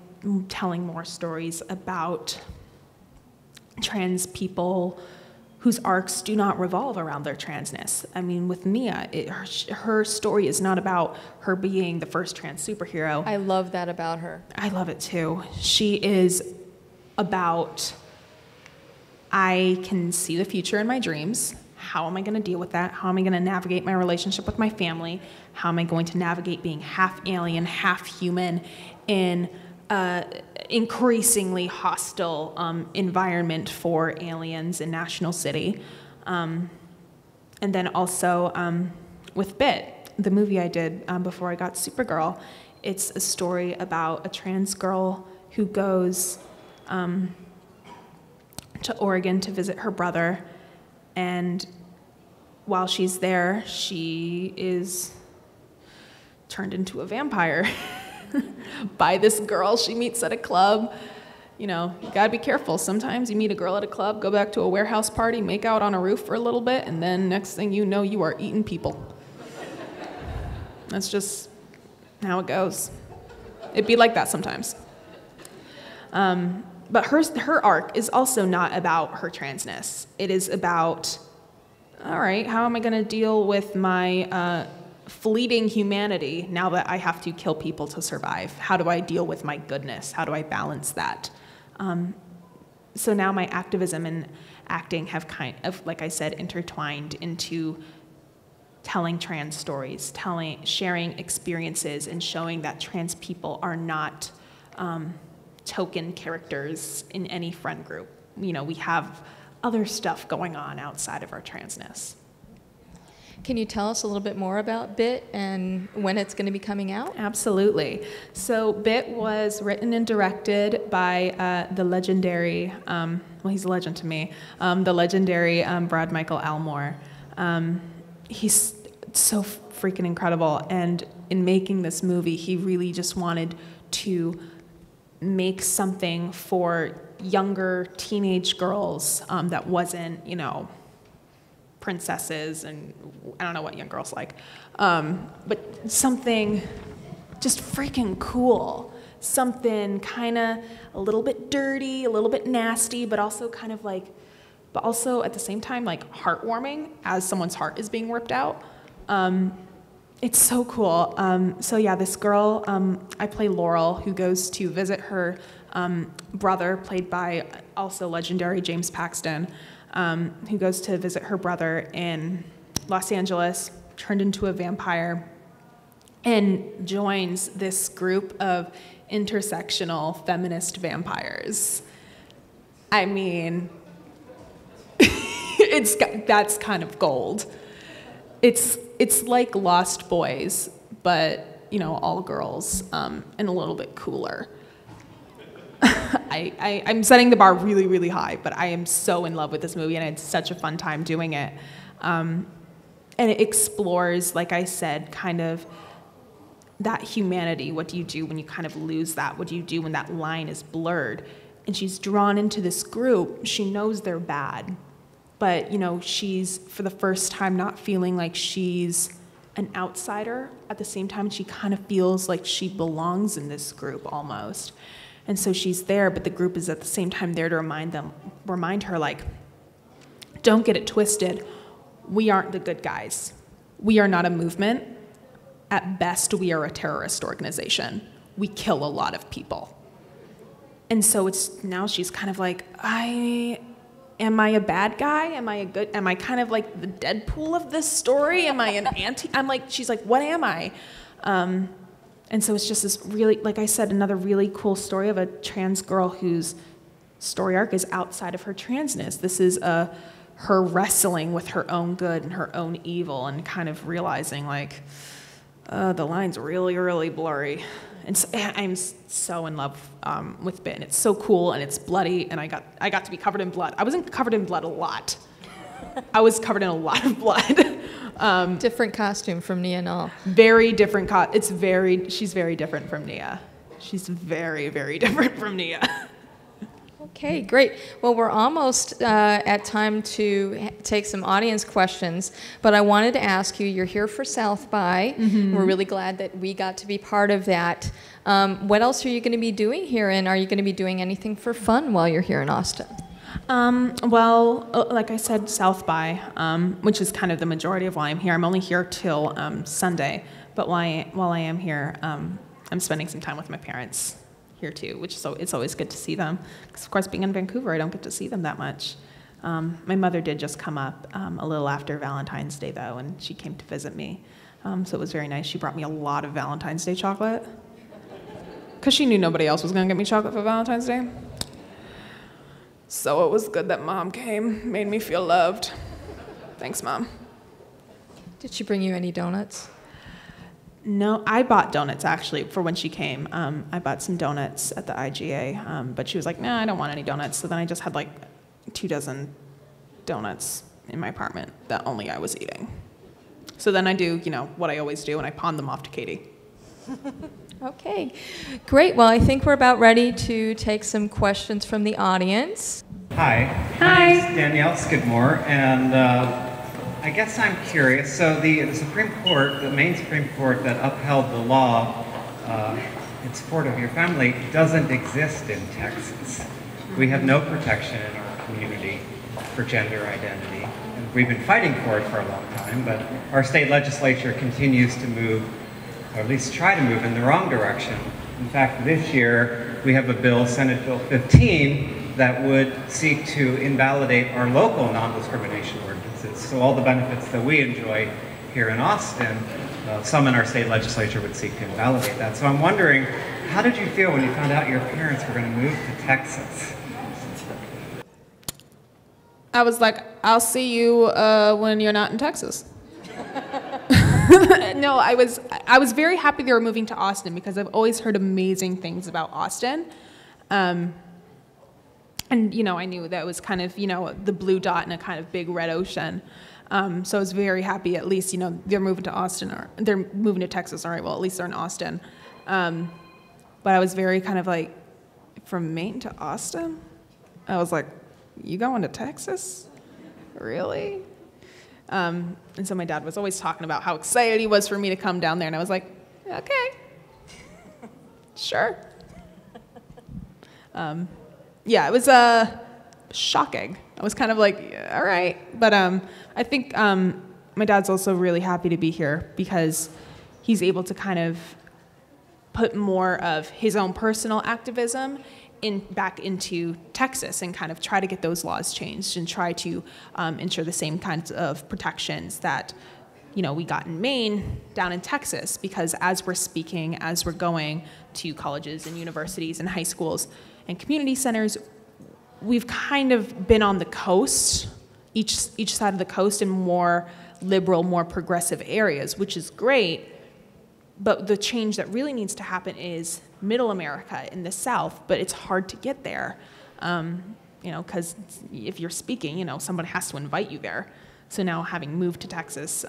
telling more stories about trans people whose arcs do not revolve around their transness. With Mia, her story is not about her being the first trans superhero. I love that about her. I love it too. She is about, I can see the future in my dreams. How am I going to deal with that? How am I going to navigate my relationship with my family? How am I going to navigate being half alien, half human in increasingly hostile environment for aliens in National City? And then also with Bit, the movie I did before I got Supergirl, it's a story about a trans girl who goes to Oregon to visit her brother, and while she's there, she is turned into a vampire by this girl she meets at a club. You gotta be careful. Sometimes you meet a girl at a club, go back to a warehouse party, make out on a roof for a little bit, and then next thing you know, you are eating people. That's just how it goes. It'd be like that sometimes. But her arc is also not about her transness. It is about, all right, how am I going to deal with my fleeting humanity now that I have to kill people to survive? How do I deal with my goodness? How do I balance that? So now my activism and acting have kind of, like I said, intertwined into telling trans stories, sharing experiences, and showing that trans people are not token characters in any friend group. We have other stuff going on outside of our transness. Can you tell us a little bit more about Bit and when it's going to be coming out? Absolutely. So Bit was written and directed by the legendary, well, he's a legend to me, the legendary Brad Michael Elmore. He's so freaking incredible, and in making this movie, he really just wanted to make something for younger teenage girls that wasn't, princesses, and I don't know what young girls like, but something just freaking cool, something kind of a little bit dirty, a little bit nasty, but also kind of but also at the same time heartwarming as someone's heart is being ripped out. It's so cool. So yeah, this girl, I play Laurel, who goes to visit her brother, played by also legendary James Paxton, who goes to visit her brother in Los Angeles, turned into a vampire, and joins this group of intersectional feminist vampires. That's kind of gold. It's like Lost Boys, but all girls, and a little bit cooler. I'm setting the bar really, really high, but I am so in love with this movie, and I had such a fun time doing it. And it explores, like I said, kind of that humanity. What do you do when you kind of lose that? What do you do when that line is blurred? and she's drawn into this group. She knows they're bad, but, you know, she's, for the first time, not feeling like she's an outsider. At the same time, she kind of feels like she belongs in this group almost. And so she's there, but the group is at the same time there to remind her, like, don't get it twisted. We aren't the good guys. We are not a movement. At best, we are a terrorist organization. We kill a lot of people. And so now she's kind of like, am I a bad guy? Am I kind of like the Deadpool of this story? Am I an anti? She's like, what am I? And so it's just this really, like I said, another really cool story of a trans girl whose story arc is outside of her transness. This is her wrestling with her own good and her own evil and kind of realizing, like, the line's really, really blurry. And so, I'm so in love with Bin. It's so cool and it's bloody, and I got to be covered in blood. I wasn't covered in blood a lot. I was covered in a lot of blood. Different costume from Nia and all. Very different. She's very different from Nia. She's very, very different from Nia. Okay, great. Well, we're almost at time to take some audience questions, but I wanted to ask you, you're here for South by. Mm-hmm. We're really glad that we got to be part of that. What else are you going to be doing here, and are you going to be doing anything for fun while you're here in Austin? Well, like I said, South by, which is kind of the majority of why I'm here. I'm only here till Sunday, but while I am here, I'm spending some time with my parents here too, it's always good to see them. Because of course, being in Vancouver, I don't get to see them that much. My mother did just come up a little after Valentine's Day though, and she came to visit me. So it was very nice. She brought me a lot of Valentine's Day chocolate. Because she knew nobody else was gonna get me chocolate for Valentine's Day. So it was good that Mom came, made me feel loved. Thanks, Mom. Did she bring you any donuts? No, I bought donuts actually for when she came. I bought some donuts at the IGA, but she was like, "No, I don't want any donuts." So then I just had like 2 dozen donuts in my apartment that only I was eating. So then I do, what I always do, and I pawn them off to Katie. Okay, great. Well, I think we're about ready to take some questions from the audience. Hi. My name is Danielle Skidmore, and I guess I'm curious. So the Supreme Court, the Maine Supreme Court that upheld the law in support of your family doesn't exist in Texas. We have no protection in our community for gender identity. And we've been fighting for it for a long time, but our state legislature continues to move, or at least try to move, in the wrong direction. In fact, this year we have a bill, Senate Bill 15, that would seek to invalidate our local non-discrimination ordinances. So all the benefits that we enjoy here in Austin, some in our state legislature would seek to invalidate that. So I'm wondering, how did you feel when you found out your parents were going to move to Texas? I was like, I'll see you when you're not in Texas. No, I was very happy they were moving to Austin because I've always heard amazing things about Austin. And, I knew that it was kind of, the blue dot in a kind of big red ocean. So I was very happy, at least, they're moving to Austin, or they're moving to Texas. All right, well, at least they're in Austin. But I was very kind of like, from Maine to Austin? I was like, you going to Texas? Really? And so my dad was always talking about how excited he was for me to come down there. And I was like, okay, sure. Yeah, it was shocking. I was kind of like, yeah, all right. But I think my dad's also really happy to be here because he's able to kind of put more of his own personal activism back into Texas and kind of try to get those laws changed and try to ensure the same kinds of protections that we got in Maine down in Texas, because as we're speaking, as we're going to colleges and universities and high schools and community centers, we've kind of been on the coast, each side of the coast, in more liberal, more progressive areas, which is great. But the change that really needs to happen is middle America in the South, but it's hard to get there, because if you're speaking, somebody has to invite you there. So now, having moved to Texas,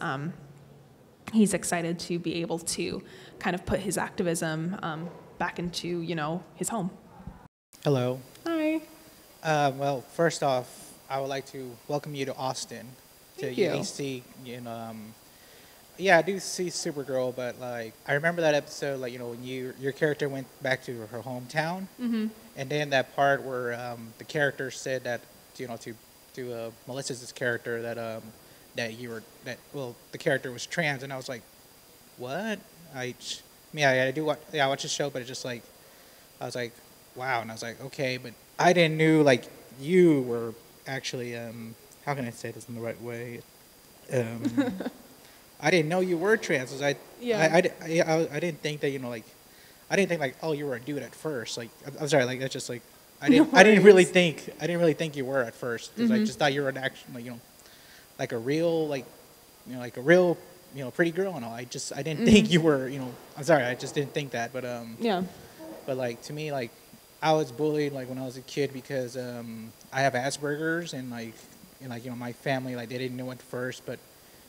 he's excited to be able to kind of put his activism back into, his home. Hello. Hi. Well, first off, I would like to welcome you to Austin, Thank to you. UBC. Yeah, I do see Supergirl, but like I remember that episode, like when your character went back to her hometown, and then that part where the character said that to Melissa's character that the character was trans, and I was like, what? I watch the show, but it's just like I was like, wow, and I was like, okay, but I didn't knew like you were actually how can I say this in the right way? I didn't know you were trans. 'Cause Yeah. I didn't think that like I didn't think like oh you were a dude at first. Like I'm sorry, like that's just like I didn't really think you were at first because I just thought you were an action like a real like a real pretty girl and all. I didn't think you were I'm sorry, I just didn't think that. Yeah. But like to me, like I was bullied like when I was a kid because I have Asperger's and my family like they didn't know at first, but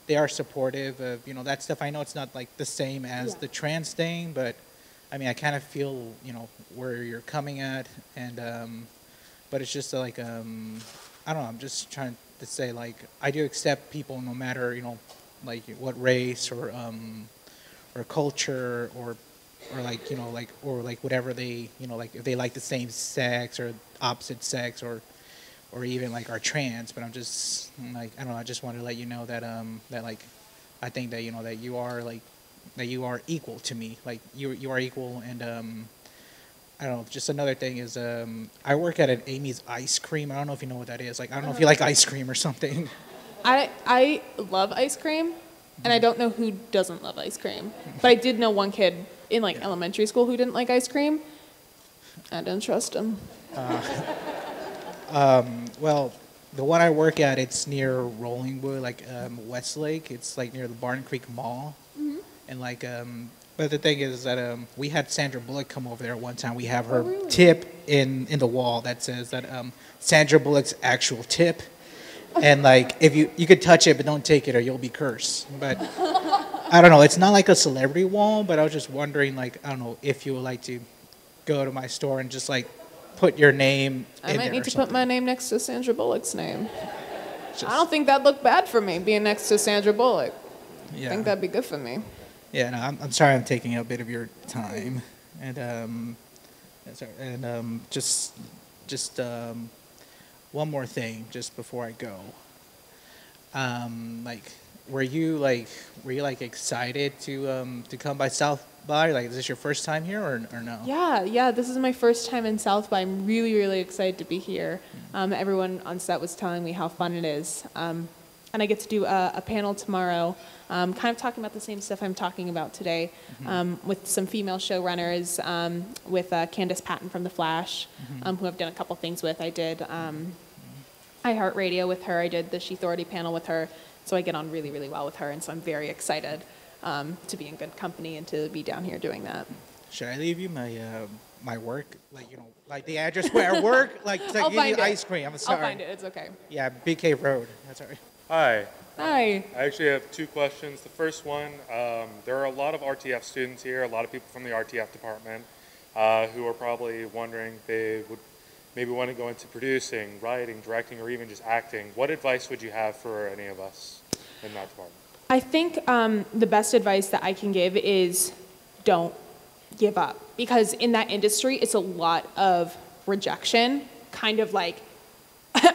they are supportive of that stuff. I know it's not like the same as the trans thing, but I mean I kind of feel where you're coming at, and but it's just like I don't know. I'm just trying to say like I do accept people no matter like what race or culture or like whatever they like if they like the same sex or opposite sex or even like are trans. But I'm just like I don't know, I just wanted to let you know that that like I think that that you are like that you are equal to me, like you are equal. And I don't know, just another thing is I work at an Amy's ice cream. I don't know if you know what that is. Like I don't know if you like ice cream or something. I love ice cream, and I don't know who doesn't love ice cream. But I did know one kid in like elementary school who didn't like ice cream. I didn't trust him. Well, the one I work at, it's near Rollingwood, like Westlake. It's like near the Barton Creek Mall. And like, but the thing is that we had Sandra Bullock come over there one time. We have her tip in the wall that says that Sandra Bullock's actual tip. And like, if you could touch it, but don't take it or you'll be cursed. But I don't know. It's not like a celebrity wall, but I was just wondering, like, I don't know if you would like to go to my store and just like put your name I in might there need or to something. put my name next to Sandra Bullock's name. I don't think that'd look bad for me, being next to Sandra Bullock. I think that'd be good for me. Yeah, no, I'm sorry I'm taking a bit of your time. And just one more thing just before I go. Like were you excited to come by South by? Like is this your first time here or no? Yeah, this is my first time in South by. I'm really, really excited to be here. Everyone on set was telling me how fun it is. And I get to do a panel tomorrow, kind of talking about the same stuff I'm talking about today, with some female showrunners, with Candace Patton from The Flash, who I've done a couple things with. I did iHeartRadio with her. I did the She Authority panel with her. So I get on really, really well with her, and so I'm very excited to be in good company and to be down here doing that. Should I leave you my my work, like the address where I work, like to I'll give you find it. ice cream? I'm sorry. I'll find it. It's okay. Yeah, BK Road. That's all right. Hi. Hi. I actually have two questions. The first one, there are a lot of RTF students here, a lot of people from the RTF department who are probably wondering if they would maybe want to go into producing, writing, directing, or even just acting. What advice would you have for any of us in that department? I think the best advice that I can give is don't give up. Because in that industry, it's a lot of rejection, kind of like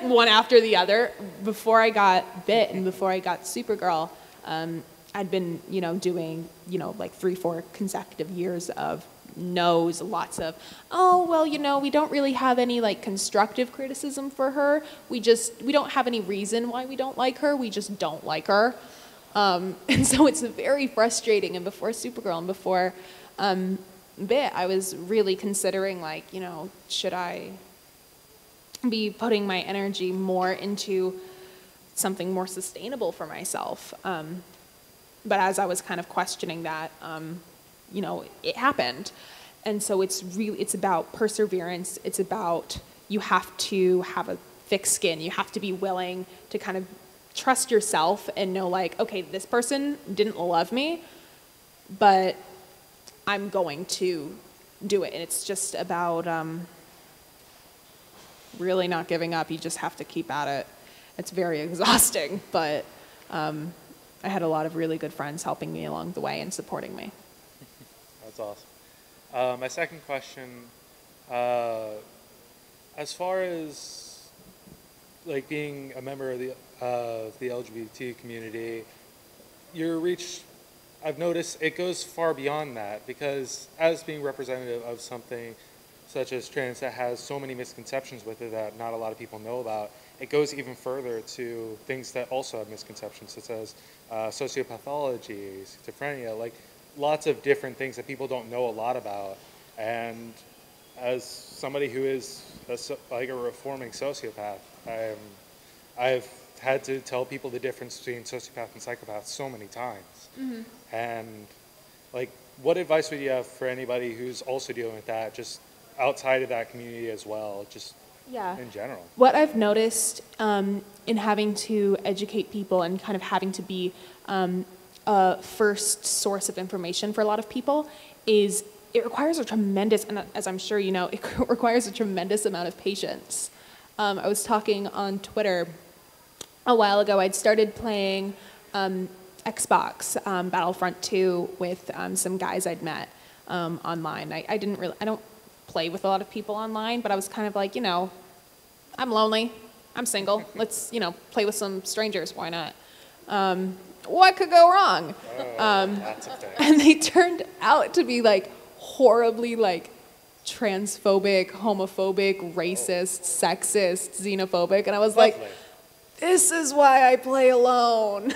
one after the other. Before I got bit and before I got Supergirl, I'd been, doing, like 3-4 consecutive years of no's, lots of, oh, well, we don't really have any like constructive criticism for her. We don't have any reason why we don't like her. We just don't like her. And so it's very frustrating. And before Supergirl and before Bit, I was really considering like, should I be putting my energy more into something more sustainable for myself? But as I was kind of questioning that, it happened. And so it's about perseverance. It's about, you have to have a thick skin. You have to be willing to kind of trust yourself and know like, okay, this person didn't love me, but I'm going to do it. And it's just about really not giving up. You just have to keep at it. It's very exhausting, but I had a lot of really good friends helping me along the way and supporting me. That's awesome. My second question, as far as like being a member of the LGBT community, your reach, I've noticed it goes far beyond that, because as being representative of something such as trans that has so many misconceptions with it that not a lot of people know about, it goes even further to things that also have misconceptions, such as sociopathology, schizophrenia, like lots of different things that people don't know a lot about. And as somebody who is like a reforming sociopath, I've had to tell people the difference between sociopath and psychopath so many times. Mm-hmm. And like, what advice would you have for anybody who's also dealing with that, just outside of that community as well, just in general? What I've noticed in having to educate people and kind of having to be a first source of information for a lot of people is it requires a tremendous, and as I'm sure you know, it requires a tremendous amount of patience. I was talking on Twitter a while ago. I'd started playing Xbox Battlefront 2 with some guys I'd met online. I don't play with a lot of people online, but I was kind of like, I'm lonely, I'm single, let's, play with some strangers, why not? What could go wrong? And they turned out to be like horribly like transphobic, homophobic, racist, sexist, xenophobic, and I was like, this is why I play alone.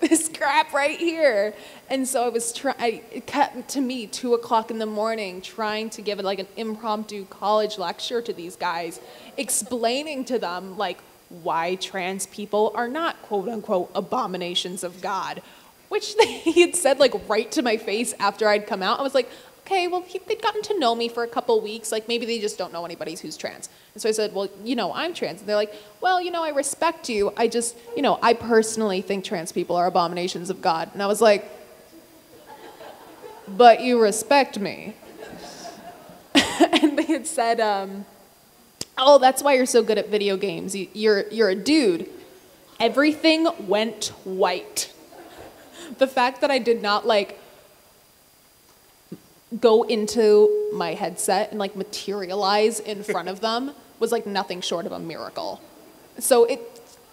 This crap right here. And so it kept to me 2 o'clock in the morning trying to give it like an impromptu college lecture to these guys, explaining to them like why trans people are not quote unquote abominations of God, which he had said like right to my face after I'd come out. I was like, okay, well, they'd gotten to know me for a couple weeks. Like, maybe they just don't know anybody who's trans. And so I said, well, I'm trans. And they're like, well, I respect you. I just, I personally think trans people are abominations of God. And I was like, but you respect me. And they had said, oh, that's why you're so good at video games. You're a dude. Everything went white. The fact that I did not, go into my headset and materialize in front of them was nothing short of a miracle. So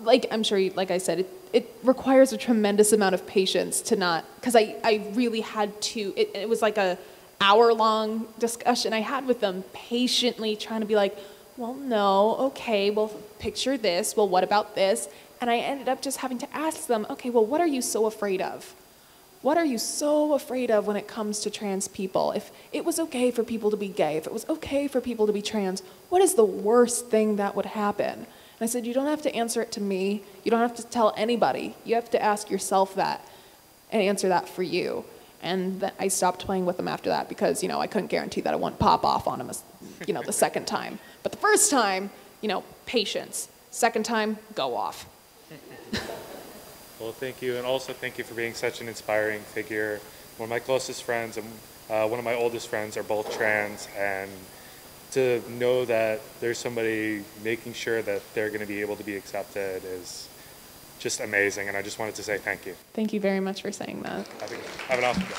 I'm sure, like I said, it requires a tremendous amount of patience to not, because I really had to, it was like a hour-long discussion I had with them, patiently trying to be like, well, no, okay, well, picture this, well, what about this? And I ended up just having to ask them, okay, well, what are you so afraid of? What are you so afraid of when it comes to trans people? If it was okay for people to be gay, if it was okay for people to be trans, what is the worst thing that would happen? And I said, you don't have to answer it to me. You don't have to tell anybody. You have to ask yourself that and answer that for you. And I stopped playing with them after that because, I couldn't guarantee that I wouldn't pop off on them, the second time. But the first time, patience. Second time, go off. Well, thank you, and also thank you for being such an inspiring figure. One of my closest friends and one of my oldest friends are both trans, and to know that there's somebody making sure that they're going to be able to be accepted is just amazing, and I just wanted to say thank you. Thank you very much for saying that. Have an awesome day.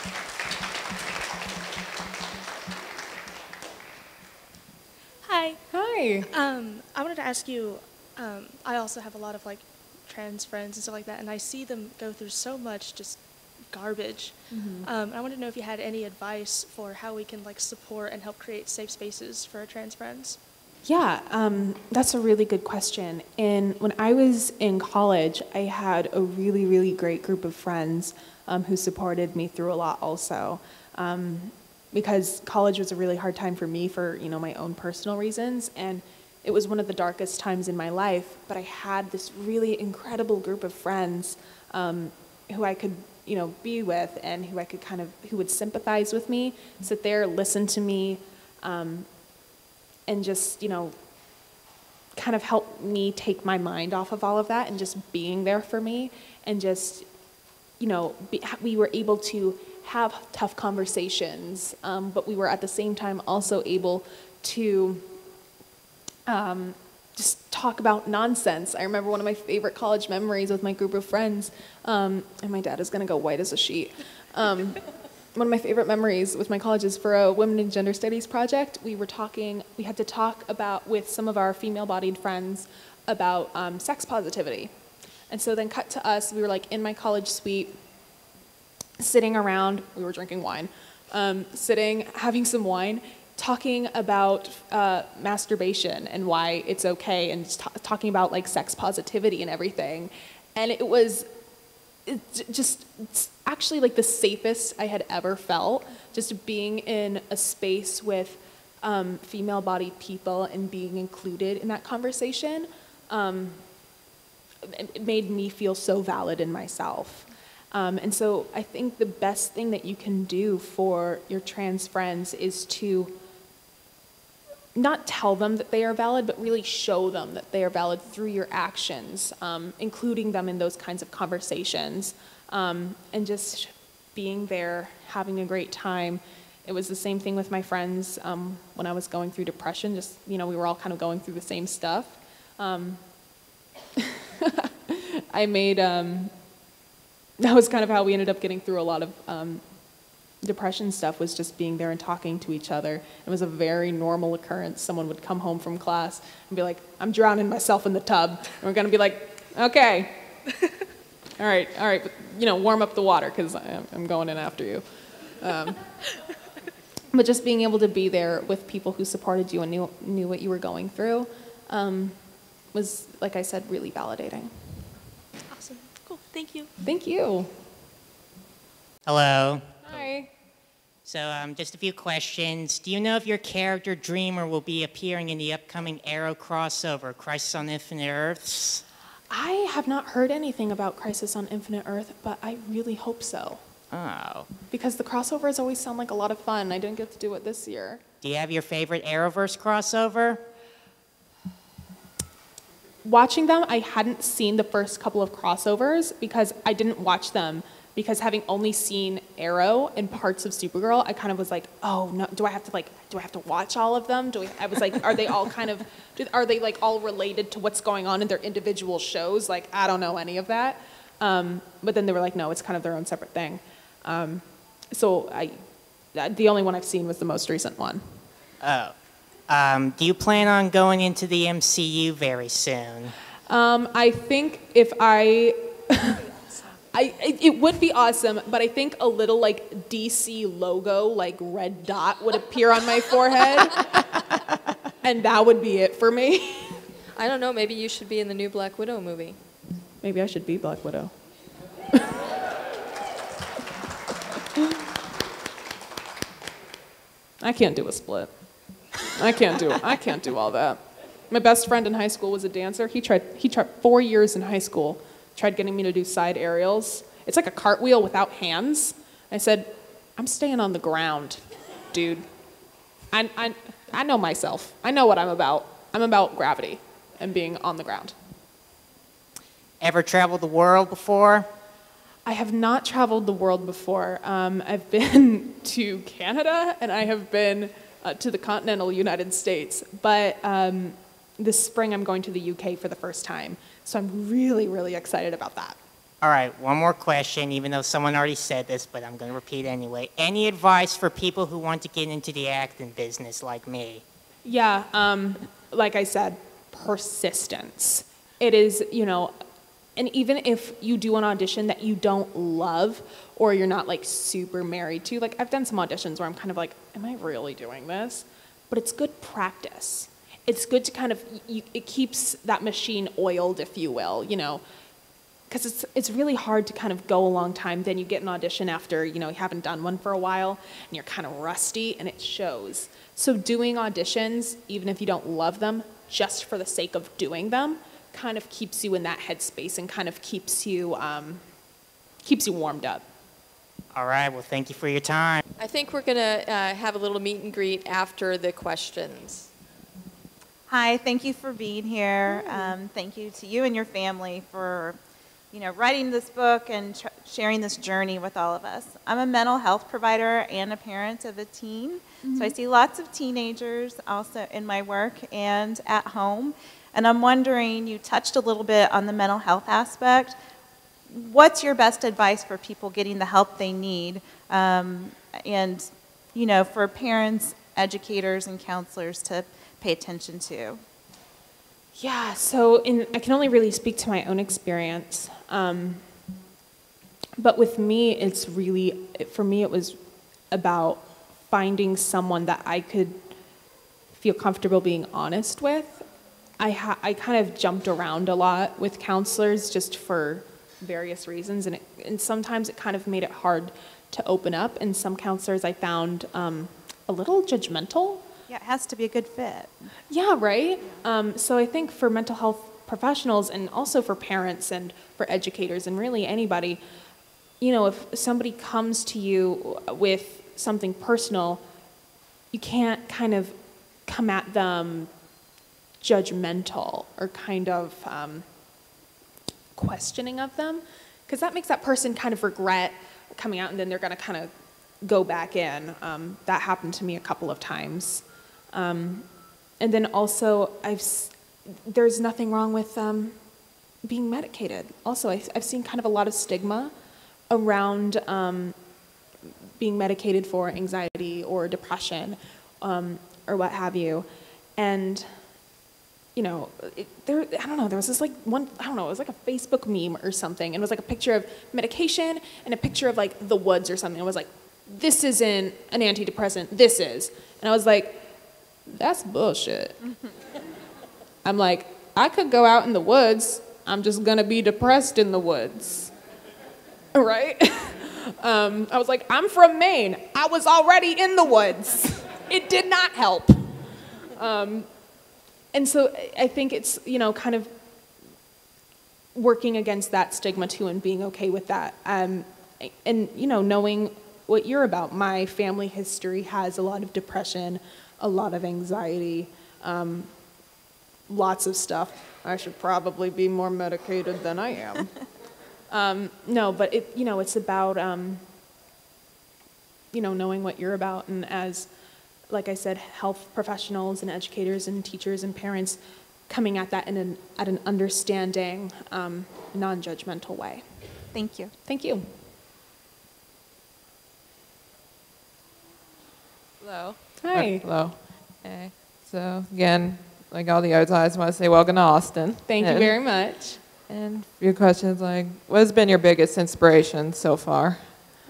Hi. Hi. I wanted to ask you, I also have a lot of trans friends and stuff like that, and I see them go through so much just garbage. Mm-hmm. I wanted to know if you had any advice for how we can support and help create safe spaces for our trans friends. Yeah, that's a really good question. And when I was in college, I had a really, really great group of friends who supported me through a lot also. Because college was a really hard time for me for, my own personal reasons. And it was one of the darkest times in my life, but I had this really incredible group of friends who I could, be with, and who I could who would sympathize with me, sit there, listen to me, and just, kind of help me take my mind off of all of that and just being there for me, and just, we were able to have tough conversations, but we were at the same time also able to just talk about nonsense. I remember one of my favorite college memories with my group of friends, and my dad is going to go white as a sheet. One of my favorite memories with my college is for a Women in Gender Studies project. We had to talk with some of our female-bodied friends about sex positivity. And so then cut to us, we were like in my college suite, sitting around, we were drinking wine, having some wine, talking about masturbation and why it's okay, and talking about like sex positivity and everything. And it's actually like the safest I had ever felt, just being in a space with female-bodied people and being included in that conversation. It made me feel so valid in myself. And so I think the best thing that you can do for your trans friends is to not tell them that they are valid, but really show them that they are valid through your actions, including them in those kinds of conversations, and just being there, having a great time. It was the same thing with my friends when I was going through depression. Just, we were all kind of going through the same stuff. That was kind of how we ended up getting through a lot of depression stuff, was just being there and talking to each other. It was a very normal occurrence. Someone would come home from class and be like, I'm drowning myself in the tub. And we're going to be like, okay, all right, but, warm up the water because I'm going in after you. But just being able to be there with people who supported you and knew what you were going through was, like I said, really validating. Awesome. Cool. Thank you. Thank you. Hello. Hi. So just a few questions. Do you know if your character Dreamer will be appearing in the upcoming Arrow crossover, Crisis on Infinite Earths? I have not heard anything about Crisis on Infinite Earth, but I really hope so. Oh. Because the crossovers always sound like a lot of fun. I didn't get to do it this year. Do you have your favorite Arrowverse crossover? Watching them, I hadn't seen the first couple of crossovers because I didn't watch them. Because having only seen Arrow and parts of Supergirl, I kind of was like, oh no, do I have to watch all of them? I was like, are they all all related to what's going on in their individual shows? Like, I don't know any of that. But then they were like, no, it's kind of their own separate thing. So the only one I've seen was the most recent one. Oh. Do you plan on going into the MCU very soon? I think if it would be awesome, but I think a little like DC logo, like red dot would appear on my forehead, and that would be it for me. I don't know, maybe you should be in the new Black Widow movie. Maybe I should be Black Widow. I can't do a split. I can't do all that. My best friend in high school was a dancer. He tried 4 years in high school, tried getting me to do side aerials. It's like a cartwheel without hands. I said, I'm staying on the ground, dude. I know myself. I know what I'm about. I'm about gravity and being on the ground. Ever traveled the world before? I have not traveled the world before. I've been to Canada and I have been to the continental United States. But this spring I'm going to the UK for the first time. So I'm really, really excited about that. All right, one more question, even though someone already said this, but I'm going to repeat anyway. Any advice for people who want to get into the acting business like me? Yeah, like I said, persistence. It is, and even if you do an audition that you don't love or you're not like super married to, like I've done some auditions where I'm kind of like, am I really doing this? But it's good practice. It's good to kind of, it keeps that machine oiled, if you will, because it's really hard to kind of go a long time. Then you get an audition after, you haven't done one for a while and you're kind of rusty and it shows. So doing auditions, even if you don't love them, just for the sake of doing them, kind of keeps you in that headspace and kind of keeps you warmed up. All right, well, thank you for your time. I think we're going to have a little meet and greet after the questions. Hi, thank you for being here. Thank you to you and your family for writing this book and sharing this journey with all of us. I'm a mental health provider and a parent of a teen, so I see lots of teenagers also in my work and at home. And I'm wondering, you touched a little bit on the mental health aspect. What's your best advice for people getting the help they need? And, for parents, educators, and counselors to pay attention to? Yeah, so I can only really speak to my own experience. But with me, for me, it was about finding someone that I could feel comfortable being honest with. I kind of jumped around a lot with counselors just for various reasons, and sometimes it kind of made it hard to open up, and some counselors I found a little judgmental. Yeah, it has to be a good fit. Yeah, right? So I think for mental health professionals and also for parents and for educators and really anybody, if somebody comes to you with something personal, you can't kind of come at them judgmental or kind of questioning of them, because that makes that person kind of regret coming out, and then they're going to kind of go back in. That happened to me a couple of times. And then also, there's nothing wrong with being medicated. Also, I've seen kind of a lot of stigma around being medicated for anxiety or depression or what have you. And, I don't know, there was this it was like a Facebook meme or something. And it was like a picture of medication and a picture of like the woods or something. It was like, this isn't an antidepressant, this is. And I was like, that's bullshit. I'm like, I could go out in the woods, I'm just gonna be depressed in the woods, right? I was like, I'm from Maine, I was already in the woods. It did not help. And so I think it's, kind of working against that stigma too and being okay with that. And, knowing what you're about. My family history has a lot of depression, a lot of anxiety, lots of stuff. I should probably be more medicated than I am. No, but it's about, knowing what you're about, and as, like I said, health professionals and educators and teachers and parents coming at that at an understanding, non-judgmental way. Thank you. Thank you. Hello. Hi. Hello. Hey. So again, like all the others, I just want to say welcome to Austin. Thank you very much. And a few questions like, what has been your biggest inspiration so far?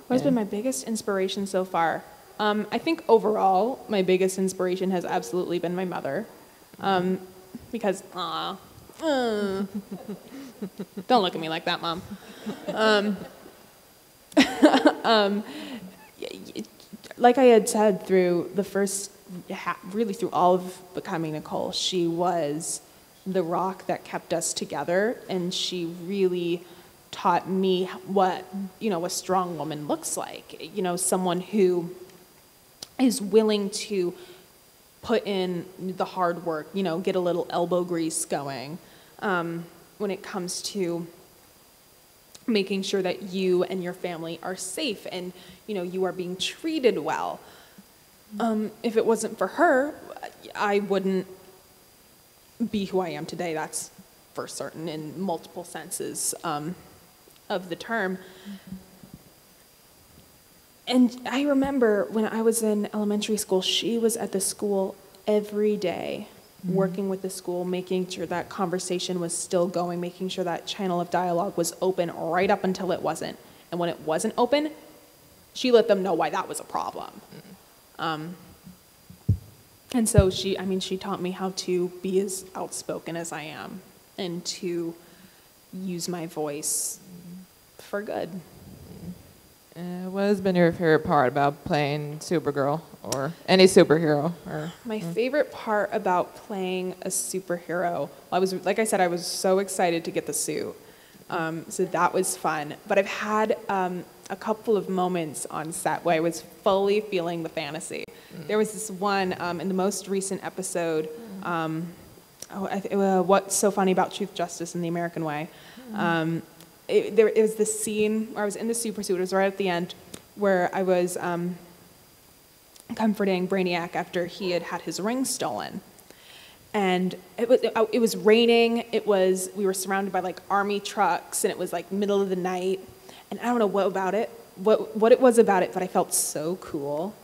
What has been my biggest inspiration so far? I think overall, my biggest inspiration has absolutely been my mother. Because, don't look at me like that, Mom. Like I had said, through the first, really through all of becoming Nicole, she was the rock that kept us together, and she really taught me what, a strong woman looks like. Someone who is willing to put in the hard work, get a little elbow grease going when it comes to making sure that you and your family are safe and, you are being treated well. If it wasn't for her, I wouldn't be who I am today, that's for certain, in multiple senses of the term. And I remember when I was in elementary school, she was at the school every day, working with the school, making sure that conversation was still going, making sure that channel of dialogue was open right up until it wasn't. And when it wasn't open, she let them know why that was a problem. And so she taught me how to be as outspoken as I am and to use my voice for good. What has been your favorite part about playing Supergirl or any superhero? My favorite part about playing a superhero, like I said, I was so excited to get the suit. So that was fun. But I've had a couple of moments on set where I was fully feeling the fantasy. There was this one in the most recent episode, What's So Funny About Truth, Justice, and the American Way. it was this scene where I was in the super suit. It was right at the end where I was comforting Brainiac after he had had his ring stolen. And it was raining. We were surrounded by like army trucks, and it was like middle of the night. And I don't know what it was about it, but I felt so cool.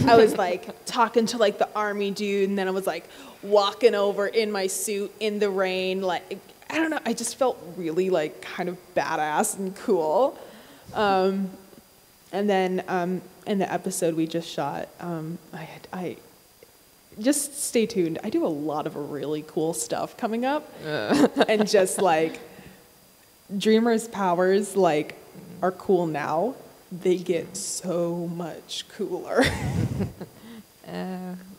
I was like talking to like the army dude, and then I was like walking over in my suit in the rain. Like, I don't know, I just felt really like kind of badass and cool. And then in the episode we just shot, I just stay tuned. I do a lot of really cool stuff coming up. And just like Dreamer's powers like are cool now. They get so much cooler.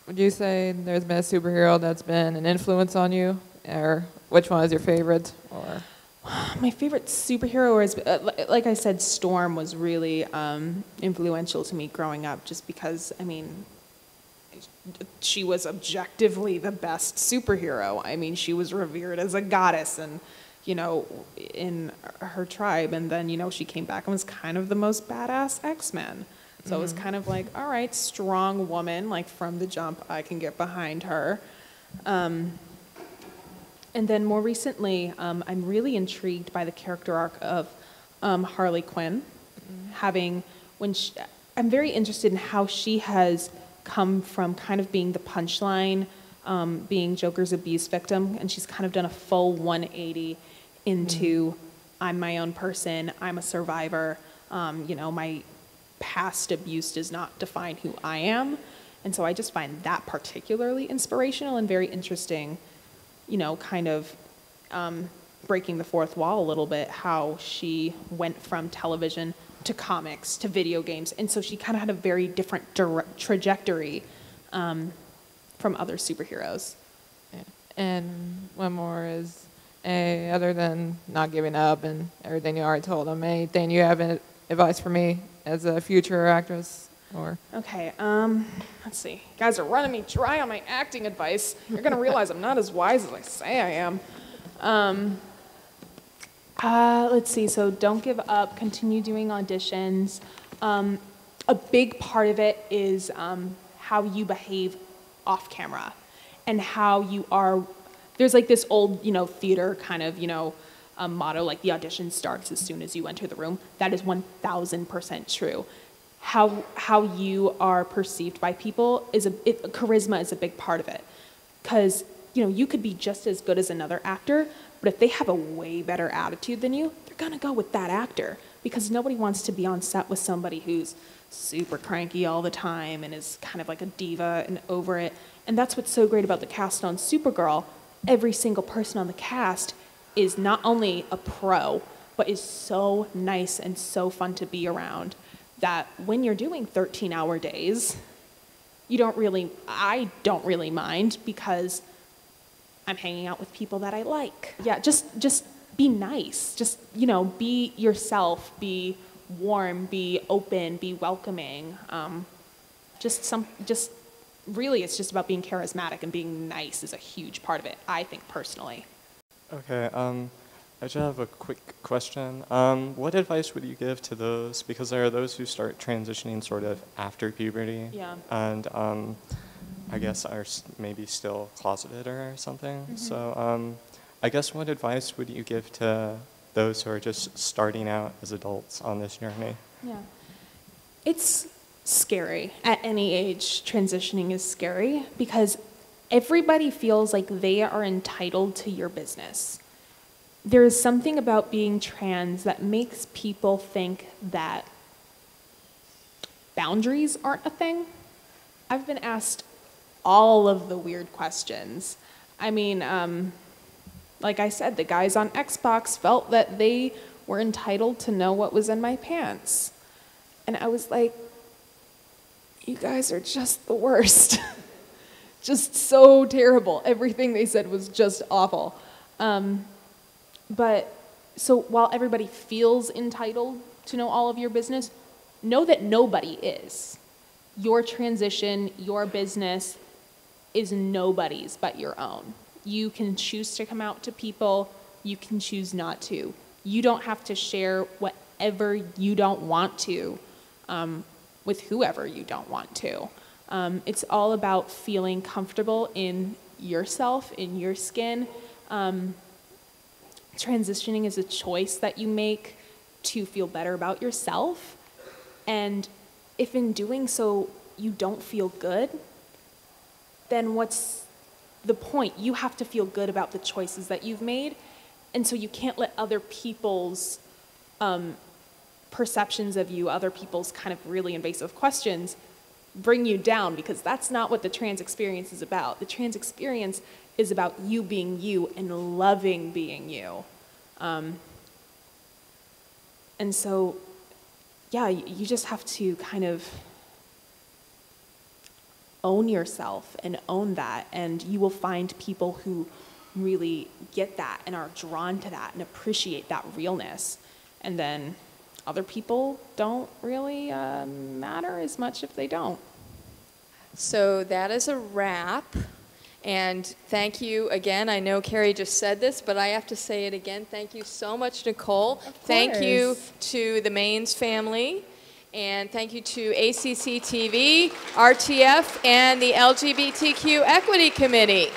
Would you say there's been a superhero that's been an influence on you? Or which one is your favorite? Or my favorite superhero is, like I said, Storm was really influential to me growing up, just because, I mean, she was objectively the best superhero. I mean, she was revered as a goddess, and in her tribe, and then she came back and was kind of the most badass X-Men. So it was kind of like, all right, strong woman, like from the jump, I can get behind her. And then more recently, I'm really intrigued by the character arc of Harley Quinn. I'm very interested in how she has come from kind of being the punchline, being Joker's abuse victim, and she's kind of done a full 180 into I'm my own person, I'm a survivor, my past abuse does not define who I am. And so I just find that particularly inspirational and very interesting, kind of breaking the fourth wall a little bit, how she went from television to comics to video games. And so she kind of had a very different trajectory from other superheroes. Yeah. And one more is, other than not giving up and everything you already told them, anything you have advice for me as a future actress? Or Okay, let's see. You guys are running me dry on my acting advice. You're going to realize I'm not as wise as I say I am. Let's see, so don't give up, continue doing auditions. A big part of it is how you behave off camera and how you are. There's like this old, theater kind of, motto, like the audition starts as soon as you enter the room. That is 1000% true. How you are perceived by people charisma is a big part of it. Because, you could be just as good as another actor, but if they have a way better attitude than you, they're gonna go with that actor. Because nobody wants to be on set with somebody who's super cranky all the time and is kind of like a diva and over it. And that's what's so great about the cast on Supergirl. Every single person on the cast is not only a pro, but is so nice and so fun to be around that when you're doing 13-hour days, I don't really mind, because I'm hanging out with people that I like. Yeah, just be nice. Just, be yourself, be warm, be open, be welcoming. Really, it's just about being charismatic, and being nice is a huge part of it, I think, personally. Okay, I just have a quick question. What advice would you give to those, because there are those who start transitioning sort of after puberty, Yeah. and I guess are maybe still closeted or something. Mm-hmm. So I guess what advice would you give to those who are just starting out as adults on this journey? Yeah. It's scary. At any age, transitioning is scary, because everybody feels like they are entitled to your business. There is something about being trans that makes people think that boundaries aren't a thing. I've been asked all of the weird questions. I mean, like I said, the guys on Xbox felt that they were entitled to know what was in my pants. And I was like, you guys are just the worst. Just so terrible. Everything they said was just awful. But so while everybody feels entitled to know all of your business, know that nobody is. Your transition, your business is nobody's but your own. You can choose to come out to people. You can choose not to. You don't have to share whatever you don't want to with whoever you don't want to. It's all about feeling comfortable in yourself, in your skin. Transitioning is a choice that you make to feel better about yourself. And if in doing so you don't feel good, then what's the point? You have to feel good about the choices that you've made. And so you can't let other people's perceptions of you, other people's kind of really invasive questions bring you down, because that's not what the trans experience is about. The trans experience is about you being you and loving being you. And so, yeah, you just have to kind of own yourself and own that, and you will find people who really get that and are drawn to that and appreciate that realness. And then other people don't really matter as much if they don't. So that is a wrap. And thank you again. I know Carrie just said this, but I have to say it again. Thank you so much, Nicole. Thank you to the Maines family. And thank you to ACC TV, RTF, and the LGBTQ Equity Committee.